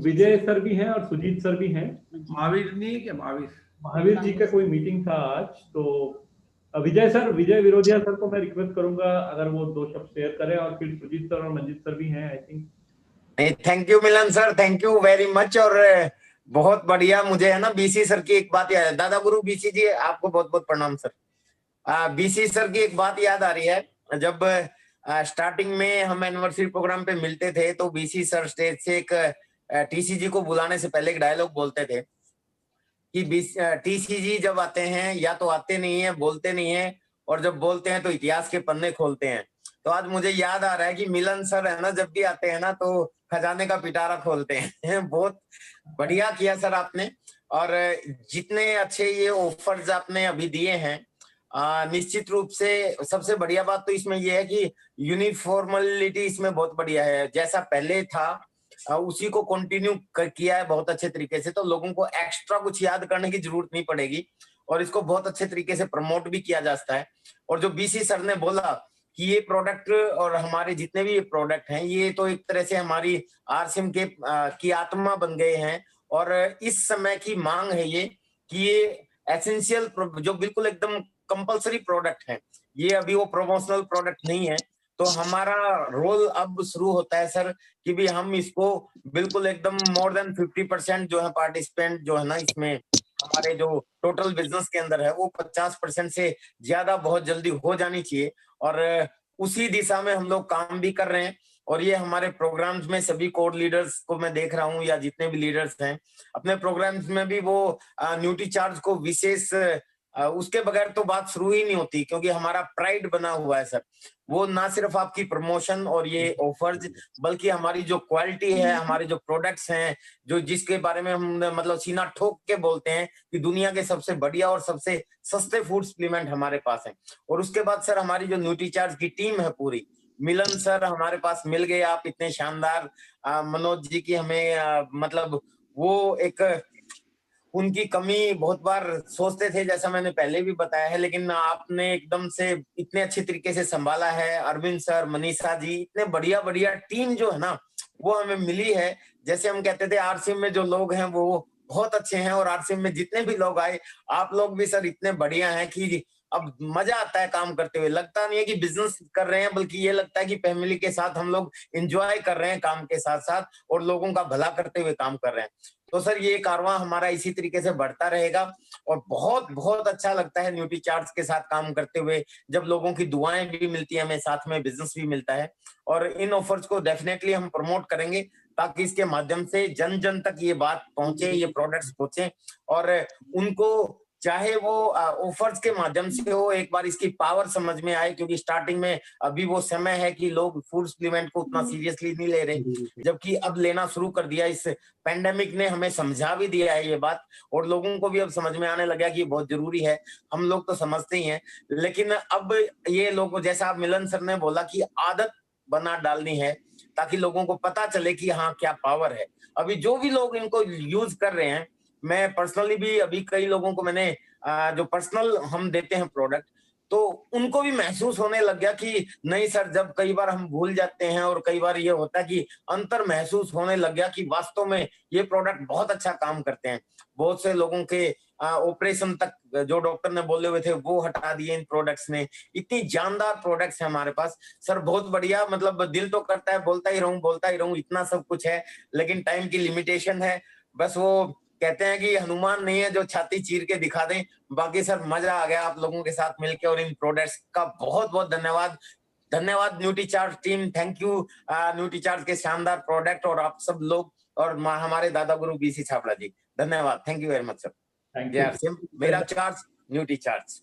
विजय सर भी हैं और सुजीत सर भी हैं। महावीर नहीं क्या? महावीर जी का कोई मीटिंग था आज, तो विजय विरोधिया सर को मैं रिक्वेस्ट करूंगा अगर वो 2 शब्द शेयर करें, और फिर सुजीत सर और मंजीत सर भी हैं I think. Thank you Milan sir, thank you very much. और बहुत बढ़िया, मुझे है ना बीसी सर की एक बात याद है। दादा गुरु बीसी जी, आपको बहुत बहुत प्रणाम सर। बीसी सर की एक बात याद आ रही है, जब स्टार्टिंग में हम एनिवर्सरी प्रोग्राम पे मिलते थे तो बीसी सर स्टेज से एक टीसीजी को बुलाने से पहले एक डायलॉग बोलते थे कि टीसीजी जब आते हैं या तो आते नहीं है, बोलते नहीं है, और जब बोलते हैं तो इतिहास के पन्ने खोलते हैं। तो आज मुझे याद आ रहा है कि मिलन सर है ना, जब भी आते हैं ना तो खजाने का पिटारा खोलते हैं। बहुत बढ़िया किया सर आपने, और जितने अच्छे ये ऑफर्स आपने अभी दिए हैं, निश्चित रूप से सबसे बढ़िया बात तो इसमें ये है कि यूनिफॉर्मलिटी इसमें बहुत बढ़िया है। जैसा पहले था उसी को कंटिन्यू किया है बहुत अच्छे तरीके से, तो लोगों को एक्स्ट्रा कुछ याद करने की जरूरत नहीं पड़ेगी, और इसको बहुत अच्छे तरीके से प्रमोट भी किया जा सकता है। और जो बीसी सर ने बोला कि ये प्रोडक्ट और हमारे जितने भी ये प्रोडक्ट हैं, ये तो एक तरह से हमारी आरसीएम के की आत्मा बन गए हैं, और इस समय की मांग है ये कि ये एसेंशियल जो बिल्कुल एकदम कंपलसरी प्रोडक्ट है, ये अभी वो प्रमोशनल प्रोडक्ट नहीं है। तो हमारा रोल अब शुरू होता है सर कि भी हम इसको बिल्कुल एकदम मोर देन 50% जो है पार्टिसिपेंट जो है ना इसमें हमारे जो टोटल बिजनेस के अंदर है वो 50% से ज्यादा बहुत जल्दी हो जानी चाहिए, और उसी दिशा में हम लोग काम भी कर रहे हैं। और ये हमारे प्रोग्राम्स में सभी कोर लीडर्स को मैं देख रहा हूँ, या जितने भी लीडर्स हैं अपने प्रोग्राम्स में भी वो न्यूट्री चार्ज को विशेष उसके बगैर तो बात शुरू ही नहीं होती, क्योंकि हमारा प्राइड बना हुआ है सर। वो ना सिर्फ आपकी प्रमोशन और ये ऑफर्स, बल्कि हमारी जो क्वालिटी है, हमारे जो प्रोडक्ट्स हैं, जो जिसके बारे में हम मतलब सीना ठोक के बोलते हैं कि दुनिया के सबसे बढ़िया और सबसे सस्ते फूड सप्लीमेंट हमारे पास है। और उसके बाद सर हमारी जो न्यूट्री चार्ज की टीम है पूरी, मिलन सर हमारे पास मिल गए, आप इतने शानदार, मनोज जी की हमें मतलब वो एक उनकी कमी बहुत बार सोचते थे, जैसा मैंने पहले भी बताया है, लेकिन आपने एकदम से इतने अच्छे तरीके से संभाला है। अरविंद सर, मनीषा जी, इतने बढ़िया बढ़िया टीम जो है ना वो हमें मिली है। जैसे हम कहते थे आरसीएम में जो लोग हैं वो बहुत अच्छे हैं, और आरसीएम में जितने भी लोग आए, आप लोग भी सर इतने बढ़िया हैं कि अब मजा आता है काम करते हुए। लगता नहीं है कि बिजनेस कर रहे हैं, बल्कि ये लगता है कि फैमिली के साथ हम लोग एंजॉय कर रहे हैं काम के साथ साथ, और लोगों का भला करते हुए काम कर रहे हैं। तो सर ये कारवां हमारा इसी तरीके से बढ़ता रहेगा, और बहुत बहुत अच्छा लगता है न्यूट्री चार्ज के साथ काम करते हुए, जब लोगों की दुआएं भी मिलती है हमें, साथ में बिजनेस भी मिलता है। और इन ऑफर्स को डेफिनेटली हम प्रमोट करेंगे ताकि इसके माध्यम से जन जन तक ये बात पहुंचे, ये प्रोडक्ट्स पहुंचे, और उनको चाहे वो ऑफर्स के माध्यम से हो, एक बार इसकी पावर समझ में आए। क्योंकि स्टार्टिंग में अभी वो समय है कि लोग फूड सप्लीमेंट को उतना सीरियसली नहीं ले रहे, जबकि अब लेना शुरू कर दिया। इस पेंडेमिक ने हमें समझा भी दिया है ये बात, और लोगों को भी अब समझ में आने लगा कि ये बहुत जरूरी है। हम लोग तो समझते ही हैं, लेकिन अब ये लोगों, जैसा आप मिलन सर ने बोला कि आदत बना डालनी है ताकि लोगों को पता चले कि हाँ क्या पावर है। अभी जो भी लोग इनको यूज कर रहे हैं, मैं पर्सनली भी अभी कई लोगों को मैंने जो पर्सनल हम देते हैं प्रोडक्ट, तो उनको भी महसूस होने लग गया कि नहीं सर, जब कई बार हम भूल जाते हैं और कई बार ये होता है कि अंतर महसूस होने लग गया कि वास्तव में ये प्रोडक्ट बहुत अच्छा काम करते हैं। बहुत से लोगों के ऑपरेशन तक जो डॉक्टर ने बोले हुए थे वो हटा दिए इन प्रोडक्ट्स ने। इतनी जानदार प्रोडक्ट्स है हमारे पास सर, बहुत बढ़िया। मतलब दिल तो करता है बोलता ही रहूं, इतना सब कुछ है, लेकिन टाइम की लिमिटेशन है। बस वो कहते हैं कि हनुमान नहीं है जो छाती चीर के दिखा दें। बाकी सर मजा आ गया आप लोगों के साथ मिलकर, और इन प्रोडक्ट्स का बहुत बहुत धन्यवाद nutri charge team. Thank you nutri charge के शानदार प्रोडक्ट, और आप सब लोग, और हमारे दादा गुरु बीसी छाबड़ा जी, धन्यवाद। Thank you very much sir. Thank you. मेरा charge Nutricharge.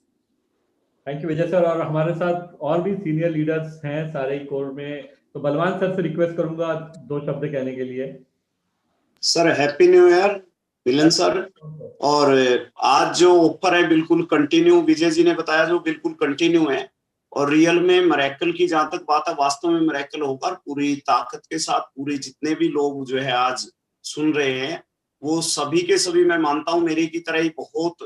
Thank you Vijay sir. और हमारे साथ और भी सीनियर लीडर्स हैं सारे कोर में, तो बलवान सर से रिक्वेस्ट करूंगा 2 शब्द कहने के लिए। सर हैप्पी न्यू ईयर मिलन सर। और आज जो ऑफर है बिल्कुल कंटिन्यू, विजय जी ने बताया जो बिल्कुल कंटिन्यू है, और रियल में मिरेकल की जहां तक बात है, वास्तव में मिरेकल होगा पूरी ताकत के साथ। पूरे जितने भी लोग जो है आज सुन रहे हैं वो सभी के सभी, मैं मानता हूं मेरे की तरह ही बहुत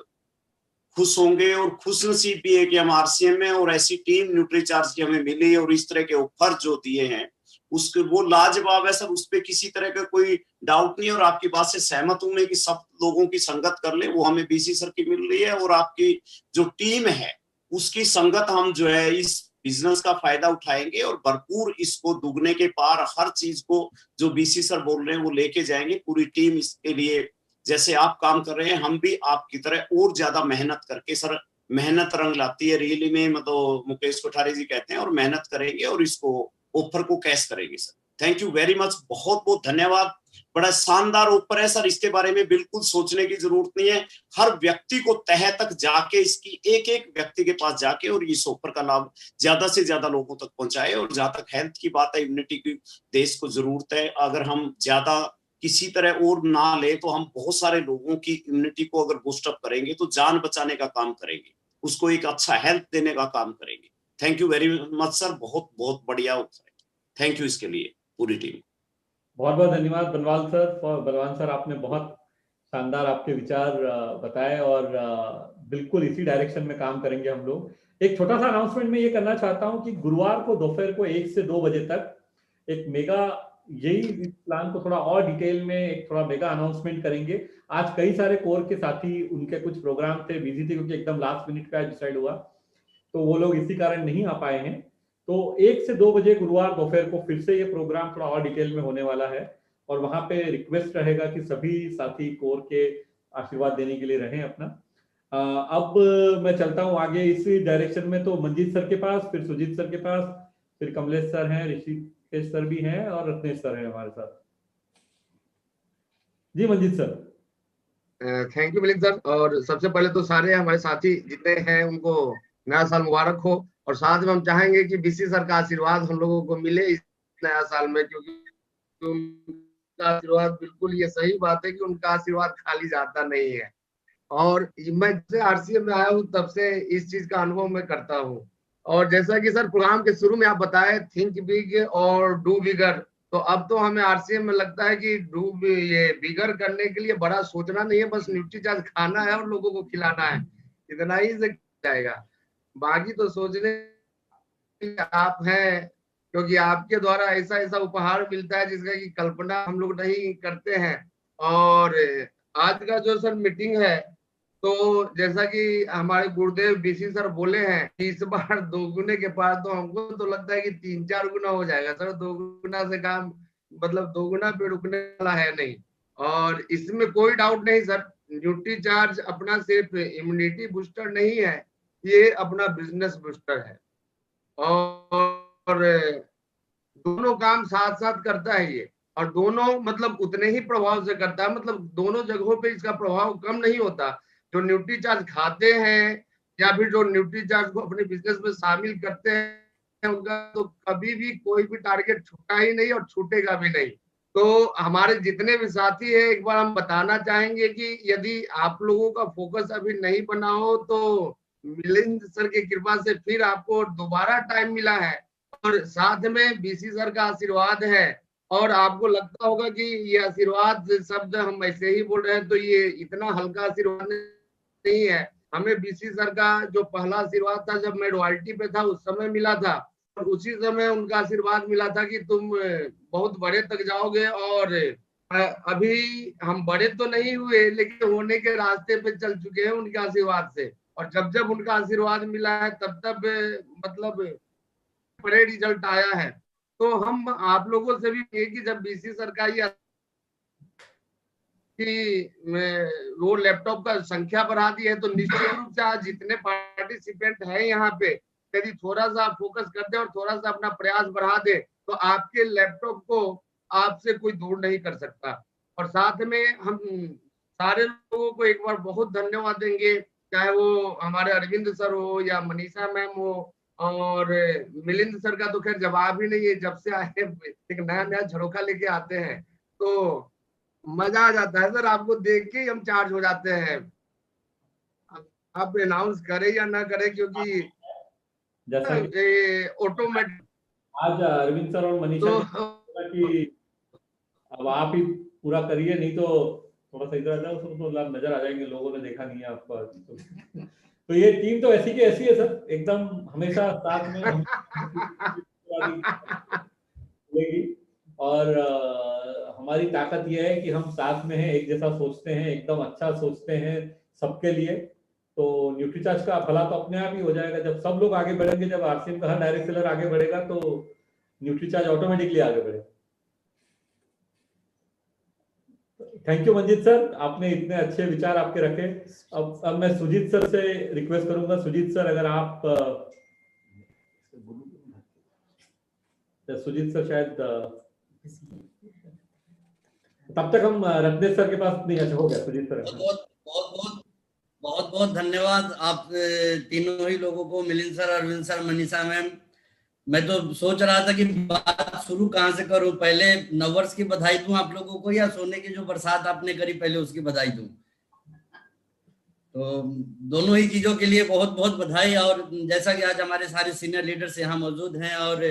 खुश होंगे और खुश नसीब भी है कि हम आरसीएम में और ऐसी टीम न्यूट्रीचार्ज की हमें मिली और इस तरह के ऑफर जो दिए हैं उसके वो लाजवाब है सर, उस पर किसी तरह का कोई डाउट नहीं। और आपकी बात से सहमत हूं मैं कि सब लोगों की संगत कर ले, वो हमें बीसी सर की मिल रही है और आपकी जो टीम है उसकी संगत हम जो है इस बिजनेस का फायदा उठाएंगे और भरपूर इसको दुगने के पार हर चीज को जो बीसी सर बोल रहे हैं वो लेके जाएंगे। पूरी टीम इसके लिए जैसे आप काम कर रहे हैं हम भी आपकी तरह और ज्यादा मेहनत करके, सर मेहनत रंग लाती है रियली में, मतलब मुकेश कोठारी जी कहते हैं, और मेहनत करेंगे और इसको ऑफर को कैश करेंगे sir. Thank you very much, बहुत बहुत धन्यवाद। बड़ा शानदार ऑफर है सर, इसके बारे में बिल्कुल सोचने की जरूरत नहीं है। हर व्यक्ति को तह तक जाके इसकी एक एक व्यक्ति के पास जाके और इस ऑफर का लाभ ज्यादा से ज्यादा लोगों तक पहुंचाए। और जहां तक हेल्थ की बात है, इम्यूनिटी की देश को जरूरत है। अगर हम ज्यादा किसी तरह और ना ले तो हम बहुत सारे लोगों की इम्यूनिटी को अगर बूस्टअप करेंगे तो जान बचाने का काम करेंगे, उसको एक अच्छा हेल्थ देने का काम करेंगे। Thank you very much sir, बहुत बहुत बढ़िया ऑफर है। थैंक यू इसके लिए पूरी टीम। बहुत बहुत धन्यवाद बलवान सर। बलवान सर आपने बहुत शानदार आपके विचार बताए और बिल्कुल इसी डायरेक्शन में काम करेंगे हम लोग। एक छोटा सा अनाउंसमेंट मैं ये करना चाहता हूं कि गुरुवार को दोपहर को 1 से 2 बजे तक एक मेगा, यही प्लान को थोड़ा और डिटेल में एक थोड़ा मेगा अनाउंसमेंट करेंगे। आज कई सारे कोर के साथी उनके कुछ प्रोग्राम थे, बिजी थे क्योंकि एकदम लास्ट मिनट का डिसाइड हुआ, तो वो लोग इसी कारण नहीं आ पाए हैं। तो 1 से 2 बजे गुरुवार दोपहर को फिर से ये प्रोग्राम थोड़ा और डिटेल में होने वाला है और वहां पे रिक्वेस्ट रहेगा कि सभी साथी कोर के आशीर्वाद देने के लिए रहें अपना। अब मैं चलता हूँ आगे इसी डायरेक्शन में, तो मंजीत सर के पास, फिर सुजीत सर के पास, फिर कमलेश सर हैं, ऋषिकेश सर भी हैं और रत्नेश सर हैं हमारे साथ। जी Manjeet sir. Thank you Milind sir. और सबसे पहले तो सारे हमारे साथी जितने हैं उनको नया साल मुबारक हो, और साथ में हम चाहेंगे कि बीसी सर का आशीर्वाद हम लोगों को मिले इस नया साल में, क्योंकि उनका आशीर्वाद, बिल्कुल ये सही बात है कि उनका आशीर्वाद खाली जाता नहीं है। और मैं जब से आरसीएम में आया हूँ तब से इस चीज का अनुभव मैं करता हूँ। और जैसा कि सर प्रोग्राम के शुरू में आप बताए थिंक बिग और डू बिगर, तो अब तो हमें आरसीएम में लगता है कि ये बिगर करने के लिए बड़ा सोचना नहीं है, बस न्यूट्रीचार्ज खाना है और लोगों को खिलाना है, इतना ही से जाएगा। बाकी तो सोचने आप हैं, क्योंकि आपके द्वारा ऐसा ऐसा उपहार मिलता है जिसका की कल्पना हम लोग नहीं करते हैं। और आज का जो सर मीटिंग है, तो जैसा कि हमारे गुरुदेव बीसी सर बोले हैं कि इस बार 2 गुने के पार, तो हमको तो लगता है कि 3-4 गुना हो जाएगा सर। 2 गुना से काम, मतलब 2 गुना पे रुकने वाला है नहीं, और इसमें कोई डाउट नहीं सर। न्यूट्रीचार्ज अपना सिर्फ इम्यूनिटी बूस्टर नहीं है, ये अपना बिजनेस बूस्टर है, और दोनों काम साथ साथ करता है ये, और दोनों मतलब उतने ही प्रभाव से करता है, मतलब दोनों जगहों पे इसका प्रभाव कम नहीं होता। जो न्यूट्रीचार्ज खाते हैं या फिर जो न्यूट्रीचार्ज को अपने बिजनेस में शामिल करते हैं, उनका तो कभी भी कोई भी टारगेट छूटा ही नहीं और छूटेगा भी नहीं। तो हमारे जितने भी साथी हैं, एक बार हम बताना चाहेंगे कि यदि आप लोगों का फोकस अभी नहीं बना हो तो मिलिंद सर की कृपा से फिर आपको दोबारा टाइम मिला है, और साथ में बीसी सर का आशीर्वाद है। और आपको लगता होगा कि ये आशीर्वाद शब्द हम ऐसे ही बोल रहे हैं, तो ये इतना हल्का आशीर्वाद नहीं है। हमें बीसी सर का जो पहला आशीर्वाद था जब मैं रॉयल्टी पे था उस समय मिला था, और उसी समय उनका आशीर्वाद मिला था कि तुम बहुत बड़े तक जाओगे। और अभी हम बड़े तो नहीं हुए, लेकिन होने के रास्ते पे चल चुके हैं उनके आशीर्वाद से। और जब जब उनका आशीर्वाद मिला है तब तब मतलब बड़े रिजल्ट आया है। तो हम आप लोगों से भी कि जब बीसी सर का ये कि वो लैपटॉप का संख्या बढ़ा दी है, तो निश्चित रूप से आज जितने पार्टिसिपेंट हैं यहाँ पे, यदि थोड़ा सा फोकस कर दे और थोड़ा सा अपना प्रयास बढ़ा दे, तो आपके लैपटॉप को आपसे कोई दूर नहीं कर सकता। और साथ में हम सारे लोगों को एक बार बहुत धन्यवाद देंगे, चाहे वो हमारे अरविंद सर हो या मनीषा मैम हो, और मिलिंद सर का तो खैर जवाब ही नहीं है, जब से आए एक नया नया झरोखा लेके आते हैं तो मजा आ जाता है सर। आपको देख के हम चार्ज हो जाते हैं, आप अनाउंस करें या ना करें, क्योंकि ऑटोमेटिक आज अरविंद सर और मनीषा कि अब आप ही पूरा करिए, नहीं तो थोड़ा सा इधर आ जाओ सर, तो नजर आ जाएंगे, लोगों ने देखा नहीं है आपको। तो ये टीम तो ऐसी की ऐसी है सर, एकदम हमेशा साथ में मिलेगी। और हमारी ताकत ये है कि हम साथ में हैं, एक जैसा सोचते हैं, एकदम अच्छा सोचते हैं सबके लिए। तो न्यूट्रीचार्ज का भला तो अपने आप ही हो जाएगा जब सब लोग आगे बढ़ेंगे। जब आरसीएम का हर डायरेक्ट सेलर आगे बढ़ेगा तो न्यूट्रीचार्ज ऑटोमेटिकली आगे बढ़ेगा। थैंक यू मंजीत सर, आपने इतने अच्छे विचार आपके रखे। अब मैं सुजीत सर से रिक्वेस्ट करूंगा। सुजीत सर अगर आप सुजीत सर शायद तब तक हम रत्नेश सर के पास नहीं। अच्छा हो गया सुजीत सर। बहुत बहुत धन्यवाद आप तीनों ही लोगों को, Milind sir, Arvind sir, Manisha ma'am. मैं तो सोच रहा था कि बात शुरू कहाँ से करूं, पहले नववर्ष की बधाई दूं आप लोगों को या सोने की जो बरसात आपने करी पहले उसकी बधाई दूं। तो दोनों ही चीजों के लिए बहुत बहुत बधाई। और जैसा कि आज हमारे सारे सीनियर लीडर्स यहाँ मौजूद हैं, और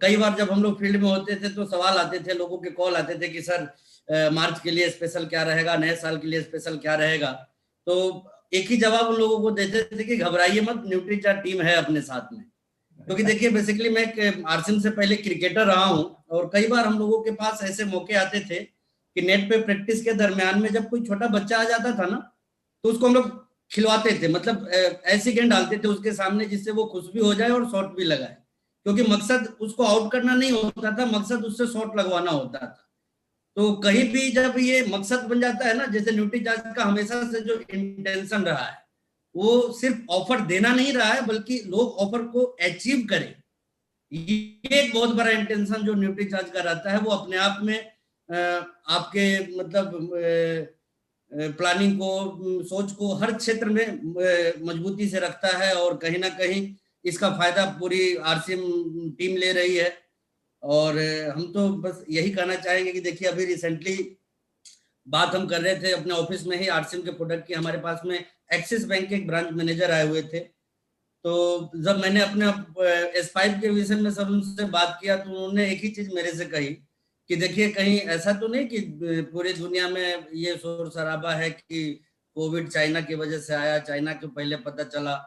कई बार जब हम लोग फील्ड में होते थे तो सवाल आते थे, लोगों के कॉल आते थे कि सर मार्च के लिए स्पेशल क्या रहेगा, नए साल के लिए स्पेशल क्या रहेगा। तो एक ही जवाब उन लोगों को देते थे कि घबराइए मत, न्यूट्रीचार्ज टीम है अपने साथ में। क्योंकि देखिए बेसिकली मैं आरसीएम से पहले क्रिकेटर रहा हूं, और कई बार हम लोगों के पास ऐसे मौके आते थे कि नेट पे प्रैक्टिस के दरमियान में जब कोई छोटा बच्चा आ जाता था ना, तो उसको हम लोग खिलवाते थे, मतलब ऐसी गेंद डालते थे उसके सामने जिससे वो खुश भी हो जाए और शॉट भी लगाए। क्योंकि मकसद उसको आउट करना नहीं होता था, मकसद उससे शॉट लगवाना होता था। तो कहीं भी जब ये मकसद बन जाता है ना, जैसे न्यूट्रीचार्ज का हमेशा से जो इंटेंशन रहा है वो सिर्फ ऑफर देना नहीं रहा है, बल्कि लोग ऑफर को अचीव करें। ये एक बहुत बड़ा इंटेंशन जो न्यूट्रीचार्ज का रहता है, वो अपने आप में आपके मतलब प्लानिंग को, सोच को हर क्षेत्र में मजबूती से रखता है। और कहीं ना कहीं इसका फायदा पूरी आरसीएम टीम ले रही है। और हम तो बस यही कहना चाहेंगे कि देखिए अभी रिसेंटली बात हम कर रहे थे अपने ऑफिस में ही आरसीएम के प्रोडक्ट की। हमारे पास में एक्सिस बैंक के एक ब्रांच मैनेजर आए हुए थे, तो जब मैंने अपने S5 के विषय में सब उनसे बात किया तो उन्होंने एक ही चीज मेरे से कही कि देखिए कहीं ऐसा तो नहीं कि पूरी दुनिया में ये शोर शराबा है कि कोविड चाइना की वजह से आया, चाइना के पहले पता चला।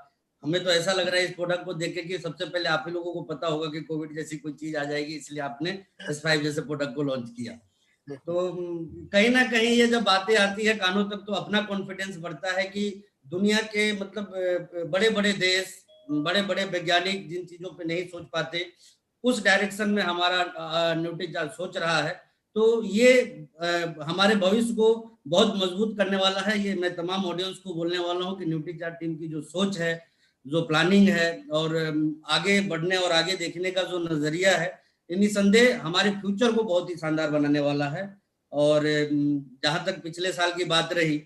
हमें तो ऐसा लग रहा है इस प्रोडक्ट को देख के कि सबसे पहले आप ही लोगों को पता होगा कि कोविड जैसी कोई चीज आ जाएगी, इसलिए आपने S5 जैसे प्रोडक्ट को लॉन्च किया। तो कहीं ना कहीं ये जब बातें आती है कानों तक तो अपना कॉन्फिडेंस बढ़ता है कि दुनिया के मतलब बड़े बड़े देश, बड़े बड़े वैज्ञानिक जिन चीजों पे नहीं सोच पाते उस डायरेक्शन में हमारा न्यूट्रीचार्ज सोच रहा है। तो ये हमारे भविष्य को बहुत मजबूत करने वाला है। ये मैं तमाम ऑडियंस को बोलने वाला हूँ कि न्यूट्रीचार्ज टीम की जो सोच है, जो प्लानिंग है और आगे बढ़ने और आगे देखने का जो नजरिया है, निसंदेह हमारे फ्यूचर को बहुत ही शानदार बनाने वाला है। और जहां तक पिछले साल की बात रही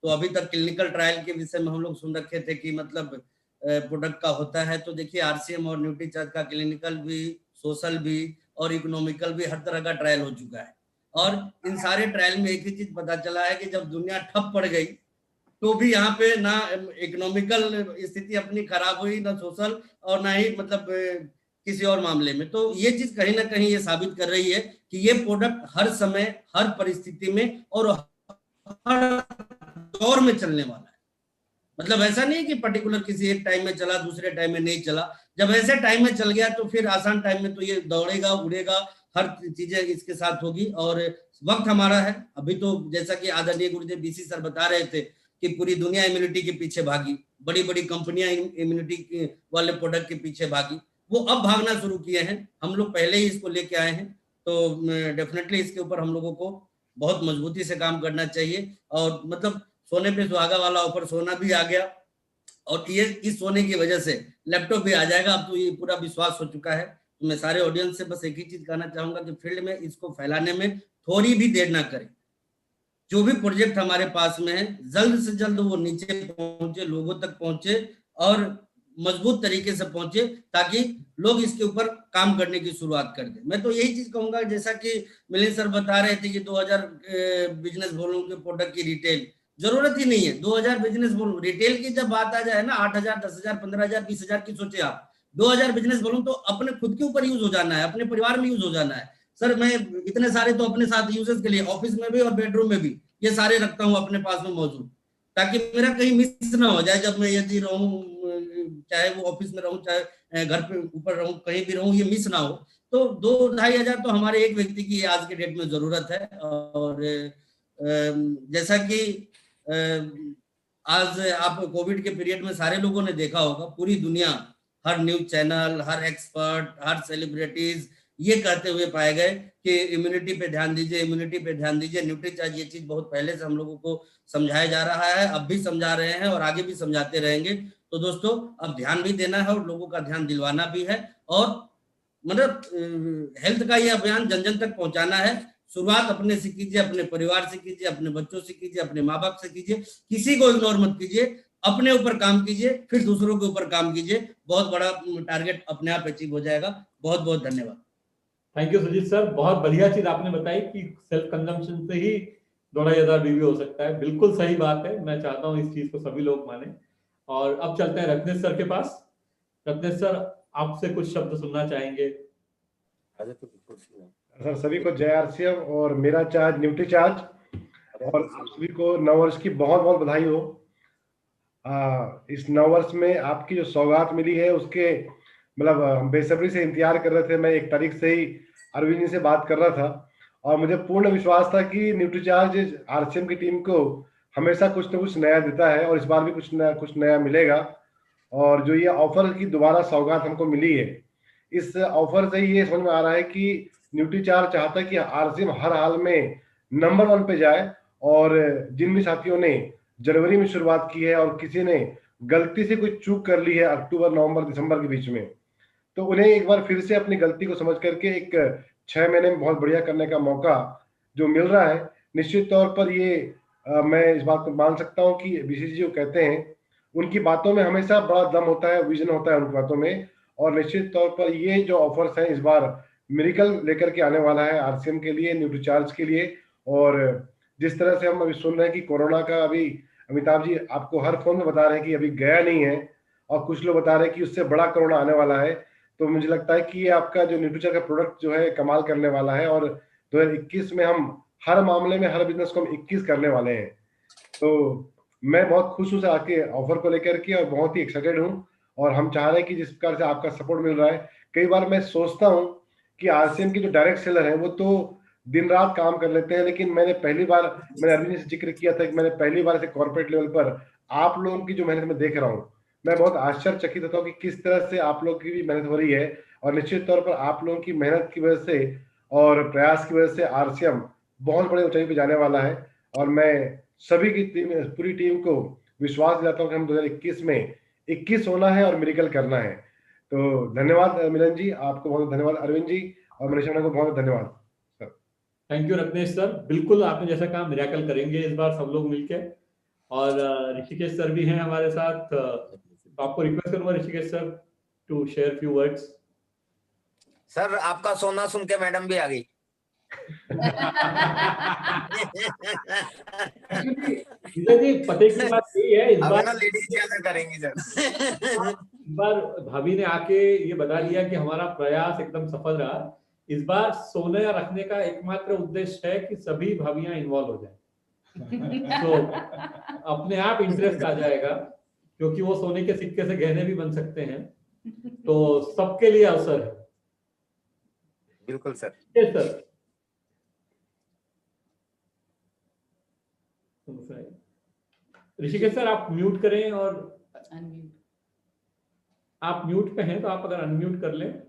तो अभी तक क्लिनिकल ट्रायल के विषय में हम लोग सुन रखे थे कि मतलब प्रोडक्ट का होता है। तो देखिए आरसीएम और न्यूट्रीचार्ज का क्लिनिकल भी, सोशल भी और इकोनॉमिकल भी हर तरह का ट्रायल हो चुका है। और इन सारे ट्रायल में एक ही चीज पता चला है कि जब दुनिया ठप पड़ गई तो भी यहाँ पे ना इकोनॉमिकल स्थिति अपनी खराब हुई, ना सोशल और ना ही मतलब किसी और मामले में। तो ये चीज कहीं ना कहीं ये साबित कर रही है कि ये प्रोडक्ट हर समय, हर परिस्थिति में और हर दौर में चलने वाला है। मतलब ऐसा नहीं कि पर्टिकुलर किसी एक टाइम में चला, दूसरे टाइम में नहीं चला। जब ऐसे टाइम में चल गया तो फिर आसान टाइम में तो ये दौड़ेगा, उड़ेगा, हर चीजें इसके साथ होगी। और वक्त हमारा है अभी। तो जैसा कि आदरणीय गुरुदेव बीसी सर बता रहे थे कि पूरी दुनिया इम्यूनिटी के पीछे भागी, बड़ी बड़ी कंपनियां इम्यूनिटी वाले प्रोडक्ट के पीछे भागी, वो अब भागना शुरू किए हैं। हम लोग पहले ही इसको लेके आए हैं। तो डेफिनेटली इसके ऊपर हम लोगों को बहुत मजबूती से काम करना चाहिए। और मतलब सोने पे सुहागा वाला ऑफर, सोना भी आ गया और ये इस सोने की वजह से लैपटॉप भी आ जाएगा। अब तो ये पूरा विश्वास हो चुका है। तो मैं सारे ऑडियंस से बस एक ही चीज कहना चाहूंगा कि फील्ड में इसको फैलाने में थोड़ी भी देर ना करें। जो भी प्रोजेक्ट हमारे पास में है जल्द से जल्द वो नीचे पहुंचे, लोगों तक पहुंचे और मजबूत तरीके से पहुंचे, ताकि लोग इसके ऊपर काम करने की शुरुआत कर दें। मैं तो यही चीज कहूंगा, जैसा कि मिलिंद सर बता रहे थे कि 2000 बिजनेस वॉल्यूम के प्रोडक्ट की रिटेल, जरूरत ही नहीं है 2000 बिजनेस वॉल्यूम। रिटेल की जब बात आ जाए ना 8000, 10000, 15000, 20000 की सोचे आप, 2000 बिजनेस वॉल्यूम तो अपने खुद के ऊपर यूज हो जाना है, अपने परिवार में यूज हो जाना है। सर मैं इतने सारे तो अपने साथ यूजेस के लिए, ऑफिस में भी और बेडरूम में भी, ये सारे रखता हूँ अपने पास में मौजूद, ताकि मेरा कहीं मिस ना हो जाए। जब मैं यदि रहूं, चाहे वो ऑफिस में रहूं, चाहे घर पे ऊपर रहूं, कहीं भी रहूं, ये मिस ना हो। तो 2-2.5 हजार तो हमारे एक व्यक्ति की आज के डेट में जरूरत है। और जैसा कि आज आप कोविड के पीरियड में सारे लोगों ने देखा होगा, पूरी दुनिया, हर न्यूज चैनल, हर एक्सपर्ट, हर सेलिब्रिटीज ये कहते हुए पाए गए कि इम्यूनिटी पे ध्यान दीजिए, इम्यूनिटी पे ध्यान दीजिए। न्यूट्रीचार्ज ये चीज बहुत पहले से हम लोगों को समझाया जा रहा है, अब भी समझा रहे हैं और आगे भी समझाते रहेंगे। तो दोस्तों, अब ध्यान भी देना है और लोगों का ध्यान दिलवाना भी है, और मतलब हेल्थ का ये अभियान जन जन तक पहुंचाना है। शुरुआत अपने से कीजिए, अपने परिवार से कीजिए, अपने बच्चों से कीजिए, अपने माँ बाप से कीजिए, किसी को इग्नोर मत कीजिए, अपने ऊपर काम कीजिए, फिर दूसरों के ऊपर काम कीजिए। बहुत बड़ा टारगेट अपने आप अचीव हो जाएगा। बहुत बहुत धन्यवाद। थैंक यू सुजीत सर, बहुत बढ़िया चीज आपने बताई कि सेल्फ कंजम्पशन से ही 2,500 बीवी हो सकता है। बिल्कुल सही बात है, मैं चाहता हूँ इस चीज को सभी लोग माने। और अब चलते हैं रत्नेश सर के पास। रत्नेश सर, आपसे कुछ शब्द सुनना चाहेंगे। सर, सभी को जय आरसीएम और मेरा चार्ज न्यूट्रीचार्ज, और आप सभी को नववर्ष की बहुत बहुत बधाई हो। इस नववर्ष में आपकी जो सौगात मिली है उसके मतलब हम बेसब्री से इंतजार कर रहे थे। मैं 1 तारीख से ही अरविंद जी से बात कर रहा था और मुझे पूर्ण विश्वास था कि न्यूट्रीचार्ज आरसीएम की टीम को हमेशा कुछ न कुछ नया देता है और इस बार भी कुछ नया मिलेगा। और जो ये ऑफर की दोबारा सौगात हमको मिली है, इस ऑफर से ये समझ में आ रहा है कि न्यूट्रीचार्ज चाहता है कि आरसीएम हर हाल में नंबर 1 पे जाए। और जिन भी साथियों ने जनवरी में शुरुआत की है और किसी ने गलती से कोई चूक कर ली है अक्टूबर, नवंबर, दिसंबर के बीच में, तो उन्हें एक बार फिर से अपनी गलती को समझ करके एक 6 महीने में बहुत बढ़िया करने का मौका जो मिल रहा है, निश्चित तौर पर ये मैं इस बात को मान सकता हूँ कि बीसीजी जो कहते हैं उनकी बातों में हमेशा बड़ा दम होता है, विजन होता है उनकी बातों में। और निश्चित तौर पर ये जो ऑफर्स हैं इस बार मिरेकल लेकर के आने वाला है आरसीएम के लिए, न्यूट्रीचार्ज के लिए। और जिस तरह से हम अभी सुन रहे हैं कि कोरोना का अभी अमिताभ जी आपको हर फोन में बता रहे हैं कि अभी गया नहीं है, और कुछ लोग बता रहे हैं कि उससे बड़ा कोरोना आने वाला है। तो मुझे लगता है कि ये आपका जो न्यूट्रीचार्ज का प्रोडक्ट जो है कमाल करने वाला है, और 2021 में हम हर मामले में हर बिजनेस को हम 21 करने वाले हैं। तो मैं बहुत खुश हूँ आपके ऑफर को लेकर के और बहुत ही एक्साइटेड हूँ। और हम चाह रहे हैं कि जिस प्रकार से आपका सपोर्ट मिल रहा है, कई बार मैं सोचता हूँ कि आरसीएम के जो डायरेक्ट सेलर हैं वो तो दिन रात काम कर लेते हैं, लेकिन मैंने अरविंद से जिक्र किया था कि मैंने पहली बार ऐसे कॉर्पोरेट लेवल पर आप लोगों की जो मेहनत मैं देख रहा हूँ, मैं बहुत आश्चर्यचकित होता हूँ कि किस तरह से आप लोगों की भी मेहनत हो रही है। और निश्चित तौर पर आप लोगों की मेहनत की वजह से और प्रयास की वजह से आरसीएम बहुत बड़े ऊंचाई पे जाने वाला है। और मैं सभी की पूरी टीम को विश्वास दिलाता हूँ कि हम 2021 में 21 होना है और मिरेकल करना है। तो धन्यवाद मिलन जी, आपको बहुत धन्यवाद अरविंद जी, और मनीषा को बहुत धन्यवाद sir. Thank you Ratnesh sir, बिल्कुल आपने जैसा कहा मिरेकल करेंगे इस बार सब लोग मिलके। और ऋषिकेश सर भी हैं हमारे साथ, तो आपको रिक्वेस्ट करूंगा Rishikesh sir to share few words. सर, आपका सोना सुन के मैडम भी आ गई। जी पते की बात यही है, इस बार ना लेडीज ज्यादा करेंगी सर। इस बार भाभी ने आके ये बता दिया कि हमारा प्रयास एकदम सफल रहा। इस बार सोने रखने का एकमात्र उद्देश्य है कि सभी भाभियां इन्वॉल्व हो जाए। तो अपने आप इंटरेस्ट आ जाएगा, क्योंकि वो सोने के सिक्के से गहने भी बन सकते हैं। तो सबके लिए अवसर है। बिल्कुल sir. Yes sir. Rishikesh sir आप म्यूट करें, और आप म्यूट पे हैं तो आप अगर अनम्यूट कर लें।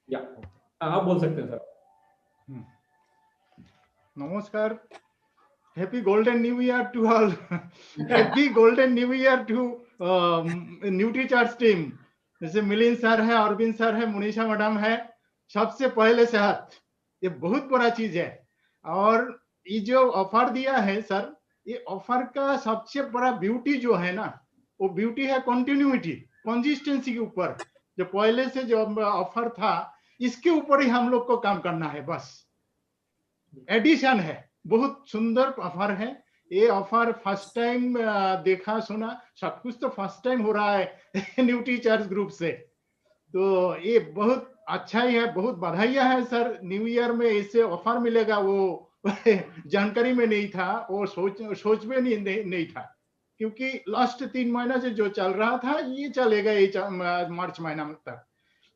या आप बोल सकते हैं सर। नमस्कार, happy golden new year to all. Happy golden new year to Nutricharge team. जैसे मिलिंद सर है, अरविंद सर है, मुनीषा मैडम है, सबसे पहले सेहत, ये बहुत बड़ा चीज है। और ये जो ऑफर दिया है सर, ये ऑफर का सबसे बड़ा ब्यूटी जो है ना, वो ब्यूटी है कंटिन्यूटी, कंसिस्टेंसी के ऊपर। जो पहले से जो ऑफर था इसके ऊपर ही हम लोग को काम करना है, बस एडिशन है। बहुत सुंदर ऑफर है ये। ऑफर फर्स्ट टाइम देखा सुना, सब कुछ तो फर्स्ट टाइम हो रहा है न्यूट्रीचार्ज ग्रुप से। तो ये बहुत अच्छा ही है, बहुत बधाइयां है सर। न्यू ईयर में इससे ऑफर मिलेगा वो जानकारी में नहीं था, वो सोच में नहीं था, क्योंकि लास्ट 3 महीना से जो चल रहा था ये चलेगा ये मार्च महीना तक।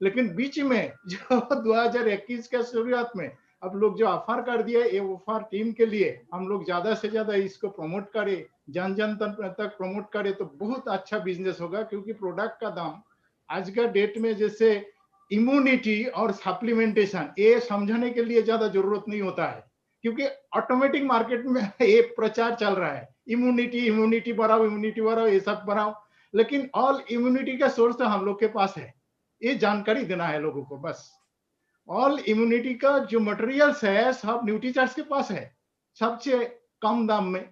लेकिन बीच में जो 2021 के शुरुआत में अब लोग जो ऑफर कर दिए, ये ऑफर टीम के लिए हम लोग ज्यादा से ज्यादा इसको प्रमोट करें, जन जन तक प्रमोट करें तो बहुत अच्छा बिजनेस होगा। क्योंकि प्रोडक्ट का दाम आज का डेट में जैसे इम्यूनिटी और सप्लीमेंटेशन ये समझने के लिए ज्यादा जरूरत नहीं होता है, क्योंकि ऑटोमेटिक मार्केट में ये प्रचार चल रहा है, इम्यूनिटी बढ़ाओ, ये सब बढ़ाओ। लेकिन ऑल इम्यूनिटी का सोर्स तो हम लोग के पास है, ये जानकारी देना है लोगों को बस। ऑल इम्यूनिटी का जो मटेरियल्स है सब न्यूट्रीचार्ज के पास है, सबसे कम दाम में,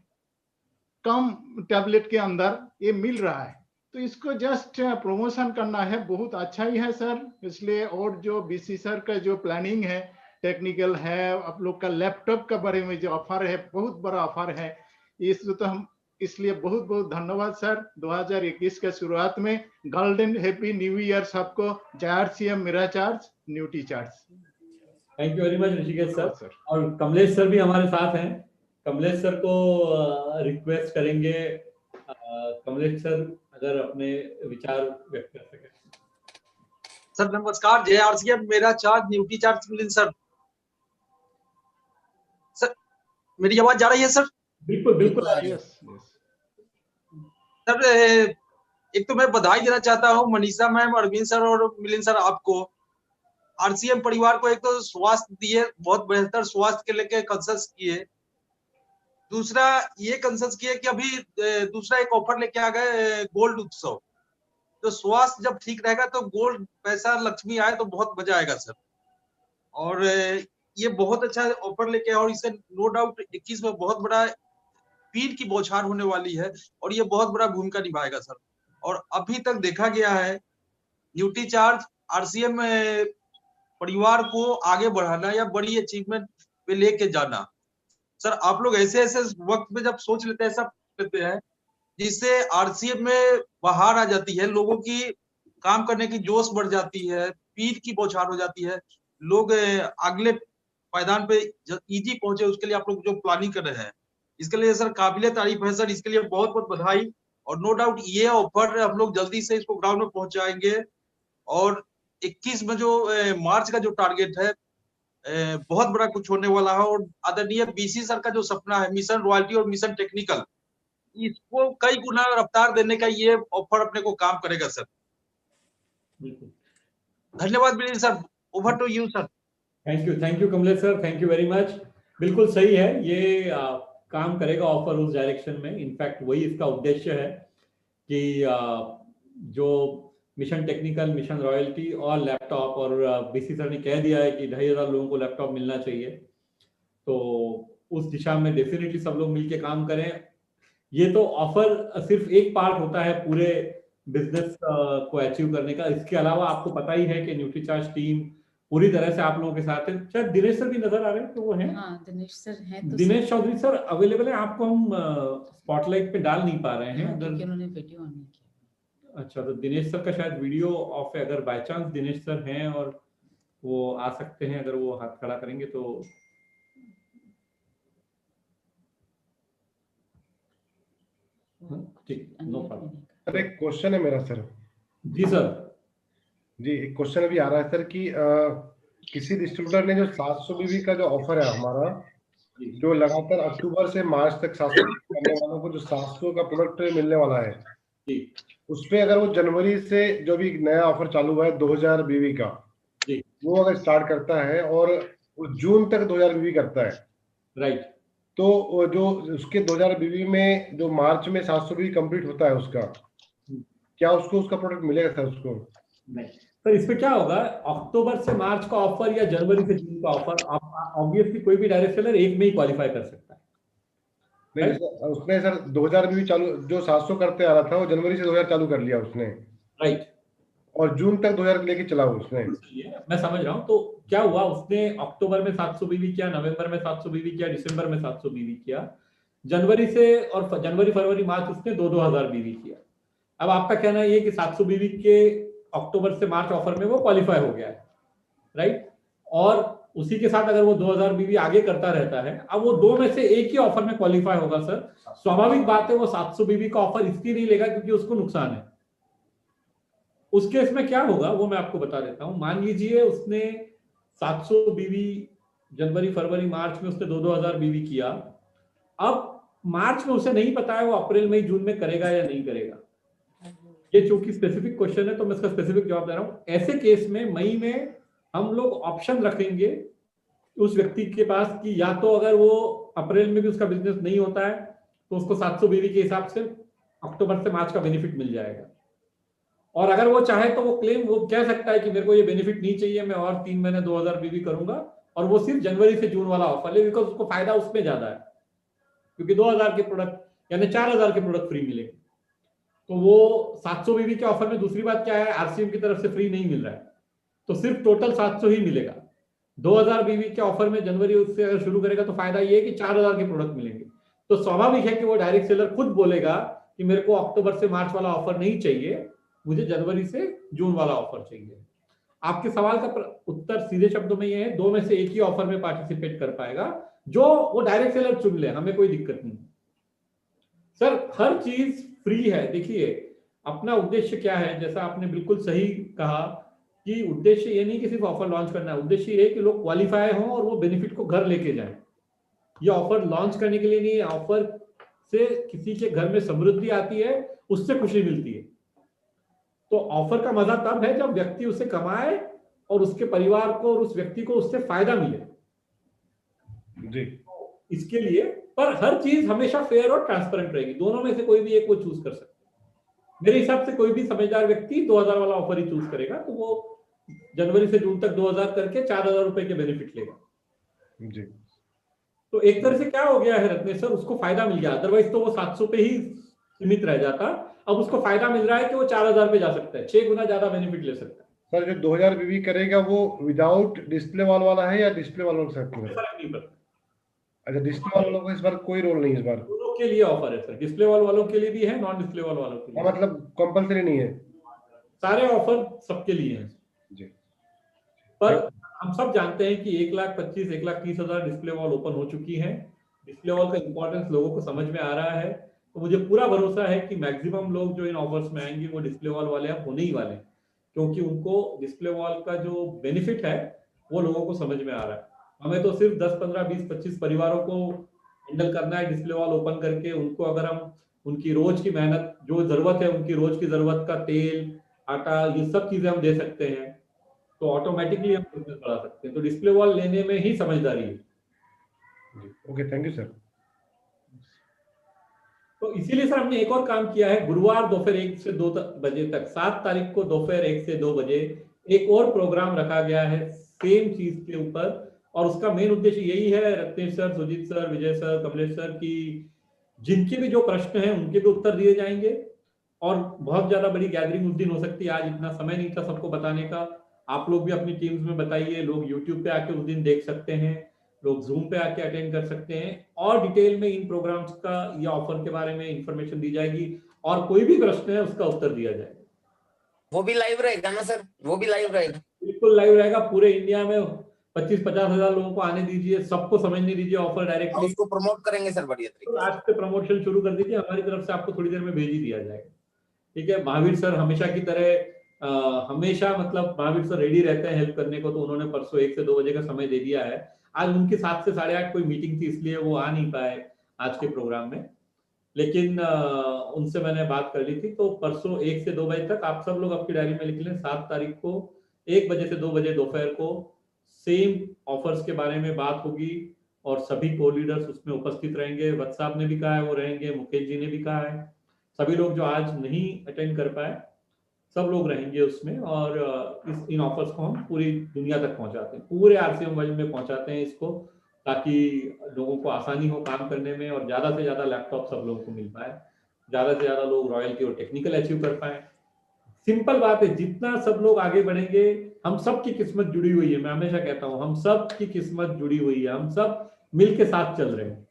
कम टैबलेट के अंदर ये मिल रहा है। तो इसको जस्ट प्रमोशन करना है, बहुत अच्छा ही है सर। इसलिए और जो बीसी सर का जो प्लानिंग है, टेक्निकल है, आप लोग का लैपटॉप का बारे में जो ऑफर है, बहुत बड़ा ऑफर है, इसको तो हम इसलिए बहुत बहुत धन्यवाद सर। 2021 के शुरुआत में गोल्डन हैप्पी न्यू ईयर सबको। जय आरसीएम, मेरा charge, Nutricharge. Thank you very much Rishikesh sir. और कमलेश सर भी हमारे साथ हैं। कमलेश सर को रिक्वेस्ट करेंगे, कमलेश सर अगर अपने विचार व्यक्त कर सके। सर नमस्कार, जय आरसीएम, मेरा charge, Nutricharge Milind sir. Sir मेरी आवाज जा रही है सर? बिल्कुल बिल्कुल। सर एक तो मैं बधाई देना चाहता हूँ मनीषा मैम, अरविंद सर और मिलिंद सर आपको, आरसीएम परिवार को। एक तो स्वास्थ्य दिए, बहुत बेहतर स्वास्थ्य के लेके कंसल्ट किए। दूसरा ये कंसल्ट किए कि अभी दूसरा एक ऑफर लेके आ गए गोल्ड उत्सव। तो स्वास्थ्य जब ठीक रहेगा तो गोल्ड पैसा लक्ष्मी आए तो बहुत मजा आएगा सर। और ये बहुत अच्छा ऑफर लेके, और इसे नो डाउट 21 में बहुत बड़ा पीर की बौछार होने वाली है और ये बहुत बड़ा भूमिका निभाएगा सर। और अभी तक देखा गया है न्यूटी चार्ज आरसीएम परिवार को आगे बढ़ाना या बड़ी अचीवमेंट पे लेके जाना। सर आप लोग ऐसे ऐसे वक्त में जब सोच लेते हैं, सब लेते हैं, जिससे आरसीएम में बाहर आ जाती है, लोगों की काम करने की जोश बढ़ जाती है, पीठ की बौछार हो जाती है, लोग अगले पायदान पे इजी पहुंचे, उसके लिए आप लोग जो प्लानिंग कर रहे हैं, इसके लिए सर काबिले तारीफ है सर। इसके लिए बहुत बहुत बधाई। और नो डाउट ये ऑफर हम लोग जल्दी से इसको ग्राउंड में पहुंचाएंगे। और 21 में जो मार्च का जो टारगेट है, बहुत बड़ा कुछ होने वाला है। और आदरणीय बीसी सर का जो सपना है, मिशन रॉयल्टी और मिशन टेक्निकल, इसको कई गुना रफ्तार देने का ये ऑफर अपने को काम करेगा सर। धन्यवाद Milind sir, over to you sir. Thank you Kamlesh sir, thank you very much. बिल्कुल सही है, ये काम करेगा ऑफर उस डायरेक्शन में। इनफैक्ट वही इसका उद्देश्य है कि जो मिशन टेक्निकल, मिशन रॉयल्टी और लैपटॉप, और बीसी सर ने कह दिया है कि 2,500 लोगों को लैपटॉप मिलना चाहिए, तो उस दिशा में डेफिनेटली सब लोग मिलके काम करें। ये तो ऑफर सिर्फ एक पार्ट होता है पूरे बिजनेस को अचीव करने का। इसके अलावा आपको पता ही है कि न्यूट्रीचार्ज टीम पूरी तरह से आप लोगों के साथ है। शायद दिनेश सर भी नजर आ रहे हैं, तो वो हैं। हाँ, दिनेश सर हैं। तो दिनेश चौधरी सर अवेलेबल है? आपको हम स्पॉटलाइट पे डाल नहीं पा रहे हैं, हाँ, अगर उन्होंने वीडियो ऑन नहीं किया। अच्छा, तो दिनेश सर का शायद वीडियो ऑफ है। अगर बाय चांस दिनेश सर हैं और वो आ सकते हैं, अगर वो हाथ खड़ा करेंगे तो ठीक, नो प्रॉब्लम। सर एक क्वेश्चन है मेरा सर। जी सर। जी एक क्वेश्चन अभी आ रहा है सर कि किसी डिस्ट्रीब्यूटर ने जो 700 बीवी का जो ऑफर है हमारा, जो लगातार अक्टूबर से मार्च तक 700 करने वालों को जो 700 का प्रोडक्ट मिलने वाला है, उस पे अगर वो जनवरी से जो भी नया ऑफर चालू हुआ है 2000 बीवी का, वो अगर स्टार्ट करता है और जून तक 2000 बीवी करता है, राइट, तो जो उसके 2000 बीवी में जो मार्च में 700 बीवी कंप्लीट होता है उसका, क्या उसको उसका प्रोडक्ट मिलेगा सर? उसको नहीं सर, इस पे क्या होगा, अक्टूबर से मार्च का ऑफर या जनवरी से जून का ऑफर, ऑब्वियसली कोई भी डायरेक्ट सेलर एक में ही क्वालिफाई कर सकता है। नहीं सर, उसने सर 2000 बीवी चालू, जो 700 करते आ रहा था वो जनवरी से 2000 चालू कर लिया उसने, राइट, और जून तक 2000 लेके चला उसने। मैं समझ रहा हूँ। तो क्या हुआ, उसने अक्टूबर में 700 बीवी किया, नवंबर में 700 बीवी किया, दिसंबर में 700 बीवी किया, जनवरी से और जनवरी फरवरी मार्च उसने 2-2000 बीवी किया। अब आपका कहना ये कि 700 बीवी के अक्टूबर से मार्च ऑफर में वो क्वालिफाई हो गया है, राइट। और उसी के साथ अगर वो 2000 बीवी आगे करता रहता है, अब वो दो में से एक ही ऑफर में क्वालिफाई होगा सर। स्वाभाविक बात है वो 700 बीवी का ऑफर इसलिए नहीं लेगा क्योंकि उसको नुकसान है। उस केस में क्या होगा वो मैं आपको बता देता हूं। मान लीजिए उसने 700 बीवी जनवरी फरवरी मार्च में उसने 2-2000 बीवी किया। अब मार्च में उसे नहीं पता है वो अप्रैल मई जून में करेगा या नहीं करेगा। ये चूंकि स्पेसिफिक क्वेश्चन है तो मैं इसका स्पेसिफिक जवाब दे रहा हूं। ऐसे केस में मई में हम लोग ऑप्शन रखेंगे उस व्यक्ति के पास कि या तो अगर वो अप्रैल में भी उसका बिजनेस नहीं होता है तो उसको 700 बीवी के हिसाब से अक्टूबर से मार्च का बेनिफिट मिल जाएगा। और अगर वो चाहे तो वो कह सकता है कि मेरे को ये बेनिफिट नहीं चाहिए, मैं और 3 महीने 2000 बीवी करूंगा, और वो सिर्फ जनवरी से जून वाला ऑफर ले, बिकॉज उसको फायदा उसमें ज्यादा है क्योंकि 2000 के प्रोडक्ट यानी 4000 के प्रोडक्ट फ्री मिलेंगे। तो वो 700 बीवी के ऑफर में दूसरी बात क्या है, आरसीएम की तरफ से फ्री नहीं मिल रहा है, तो सिर्फ टोटल 700 ही मिलेगा। 2000 बीवी के ऑफर में जनवरी से अगर शुरू करेगा तो फायदा ये है कि 4000 के प्रोडक्ट मिलेंगे। तो स्वाभाविक है कि वो डायरेक्ट सेलर खुद बोलेगा कि मेरे को अक्टूबर से मार्च वाला ऑफर नहीं चाहिए, मुझे जनवरी से जून वाला ऑफर चाहिए। आपके सवाल का उत्तर सीधे शब्दों में ये है, दो में से एक ही ऑफर में पार्टिसिपेट कर पाएगा, जो वो डायरेक्ट सेलर चुन ले, हमें कोई दिक्कत नहीं। सर हर चीज फ्री है। देखिए अपना उद्देश्य क्या है, जैसा आपने बिल्कुल सही कहा कि उद्देश्य ये नहीं कि सिर्फ ऑफर लॉन्च करना है, उद्देश्य ये है कि लोग क्वालिफाई हों और वो बेनिफिट को घर लेके जाएं। ये ऑफर लॉन्च करने के लिए नहीं है, ऑफर से किसी के घर में समृद्धि आती है, उससे खुशी मिलती है। तो ऑफर का मजा तब है जब व्यक्ति उसे कमाए और उसके परिवार को और उस व्यक्ति को उससे फायदा मिले जी। इसके लिए पर हर चीज हमेशा फेयर और ट्रांसपेरेंट रहेगी, दोनों में से कोई भी एक को चूज कर सकता है। मेरे हिसाब से कोई भी समझदार व्यक्ति 2000 वाला ऑफर ही चूज करेगा, तो वो जनवरी से जून तक 2000 करके 4000 रुपए के बेनिफिट लेगा जी। तो एक तरह से क्या हो गया है रत्नेश सर, उसको फायदा मिल गया। अदरवाइज तो वो 700 पे ही सीमित रह जाता, अब उसको फायदा मिल रहा है कि वो 4000 पे जा सकता है, 6 गुना ज्यादा बेनिफिट ले सकता है। सर जो 2000 बीवी करेगा वो विदाउट डिस्प्ले वॉल वाला है या डिस्प्ले वालों के साथ? फर्क नहीं पड़ता। अच्छा, डिस्प्ले वालों को इस बार कोई रोल नहीं, इस बार दोनों के लिए ऑफर है सर, डिस्प्ले वॉल वालों के लिए भी है, नॉन डिस्प्ले वॉल वालों के लिए। मतलब कंपलसरी नहीं है, सारे ऑफर सबके लिए हैं जी। पर हम सब जानते हैं कि 1,25,000 1,30,000 डिस्प्ले वॉल ओपन हो चुकी है। डिस्प्ले वॉल का इंपॉर्टेंस लोगों को समझ में आ रहा है, तो मुझे पूरा भरोसा है कि मैक्सिमम लोग जो इन ऑफर्स में आएंगे वो डिस्प्ले वॉल वाले अब होने ही वाले हैं, क्योंकि उनको डिस्प्ले वॉल का जो बेनिफिट है वो लोगों को समझ में आ रहा है। हमें तो सिर्फ 10, 15, 20, 25 परिवारों को हैंडल करना है डिस्प्ले वॉल ओपन करके। उनको अगर हम उनकी रोज की मेहनत, जो जरूरत है उनकी रोज की जरूरत का तेल, आटा, ये सब चीजें हम दे सकते हैं, तो ऑटोमेटिकली हम बिजनेस बढ़ा सकते हैं। तो डिस्प्ले वॉल लेने में ही समझदारी है। Okay, thank you sir. तो इसीलिए सर हमने एक और काम किया है, गुरुवार दोपहर 1 से 2 बजे तक, 7 तारीख को दोपहर 1 से 2 बजे एक और प्रोग्राम रखा गया है सेम चीज के ऊपर, और उसका मेन उद्देश्य यही है रत्नेश सर, सुजीत सर, विजय सर, कमलेश सर की जिनके भी जो प्रश्न हैं उनके भी उत्तर दिए जाएंगे। और बहुत ज्यादा बड़ी गैदरिंग उस दिन हो सकती है, आज इतना समय नहीं था सबको बताने का। आप लोग भी अपनी टीम्स में बताइए, लोग यूट्यूब पे आके उस दिन देख सकते हैं, लोग जूम पे आके अटेंड कर सकते हैं, और डिटेल में इन प्रोग्राम्स का या ऑफर के बारे में इंफॉर्मेशन दी जाएगी, और कोई भी प्रश्न है उसका उत्तर दिया जाएगा। वो भी लाइव रहेगा ना सर? वो भी लाइव रहेगा? बिल्कुल लाइव रहेगा। पूरे इंडिया में 25-50 हजार लोगों को आने दीजिए, सबको समझने दीजिए ऑफर डायरेक्टली। उसको प्रमोट करेंगे सर बढ़िया तरीके से। आज से प्रमोशन शुरू कर दीजिए, हमारी तरफ से आपको थोड़ी देर में भेज ही दिया जाएगा। ठीक है, महावीर सर हमेशा की तरह हमेशा मतलब महावीर सर रेडी रहते हैं हेल्प करने को, तो उन्होंने परसों 1 से 2 बजे का समय दे दिया है। आज उनकी 7 से 8:30 कोई मीटिंग थी, इसलिए वो आ नहीं पाए आज के प्रोग्राम में, लेकिन उनसे मैंने बात कर ली थी। तो परसों 1 से 2 बजे तक आप सब लोग आपकी डायरी में लिख लें, 7 तारीख को 1 बजे से 2 बजे दोपहर को सेम ऑफर्स के बारे में बात होगी, और सभी को लीडर्स उसमें उपस्थित रहेंगे। वत्स साहब ने भी कहा है वो रहेंगे, मुकेश जी ने भी कहा है, सभी लोग जो आज नहीं अटेंड कर पाए सब लोग रहेंगे उसमें। और इन ऑफर्स को हम पूरी दुनिया तक पहुंचाते हैं, पूरे आरसीएम वर्ल्ड में पहुंचाते हैं इसको, ताकि लोगों को आसानी हो काम करने में, और ज्यादा से ज्यादा लैपटॉप सब लोगों को मिल पाए, ज्यादा से ज्यादा लोग रॉयल की और टेक्निकल अचीव कर पाए। सिंपल बात है, जितना सब लोग आगे बढ़ेंगे, हम सब की किस्मत जुड़ी हुई है। मैं हमेशा कहता हूं हम सब की किस्मत जुड़ी हुई है, हम सब मिलके साथ चल रहे हैं।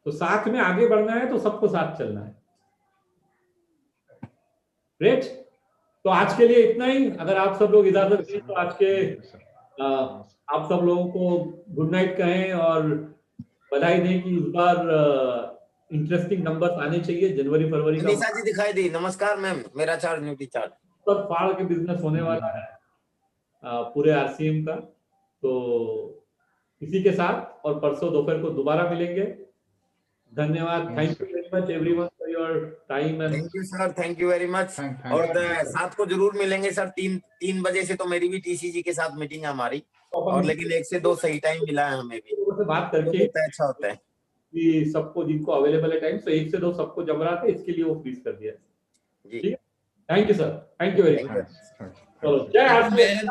तो साथ में आगे बढ़ना है तो सबको साथ चलना है। ग्रेट, तो आज के लिए इतना ही। अगर आप सब लोग इजाजत दें तो आज के आप सब लोगों को गुड नाइट कहें और बधाई दें कि इस बार इंटरेस्टिंग नंबर्स आने चाहिए। जनवरी फरवरी का मनीषा जी दिखाई दी। नमस्कार मैम, मेरा चार्ज न्यूटी चार्ज सब फाड़ के बिजनेस होने वाला है पूरे आरसीएम का। तो इसी के साथ और परसों दोपहर को दोबारा मिलेंगे। धन्यवाद। Thank you very much everyone for your time and thank you sir, thank you very much. और साथ को जरूर मिलेंगे सर। 3 बजे से तो मेरी भी टीसीजी के साथ मीटिंग है हमारी, और लेकिन 1 से 2 सही टाइम मिला है हमें भी, से बात करके अच्छा होता है कि सबको जिनको अवेलेबल है टाइम, तो 1 से 2 सबको जम रहा था, इसके लिए वो फ्रीज कर दिया। ठीक है, thank you sir, thank you very much. चलो जय आरसीएम।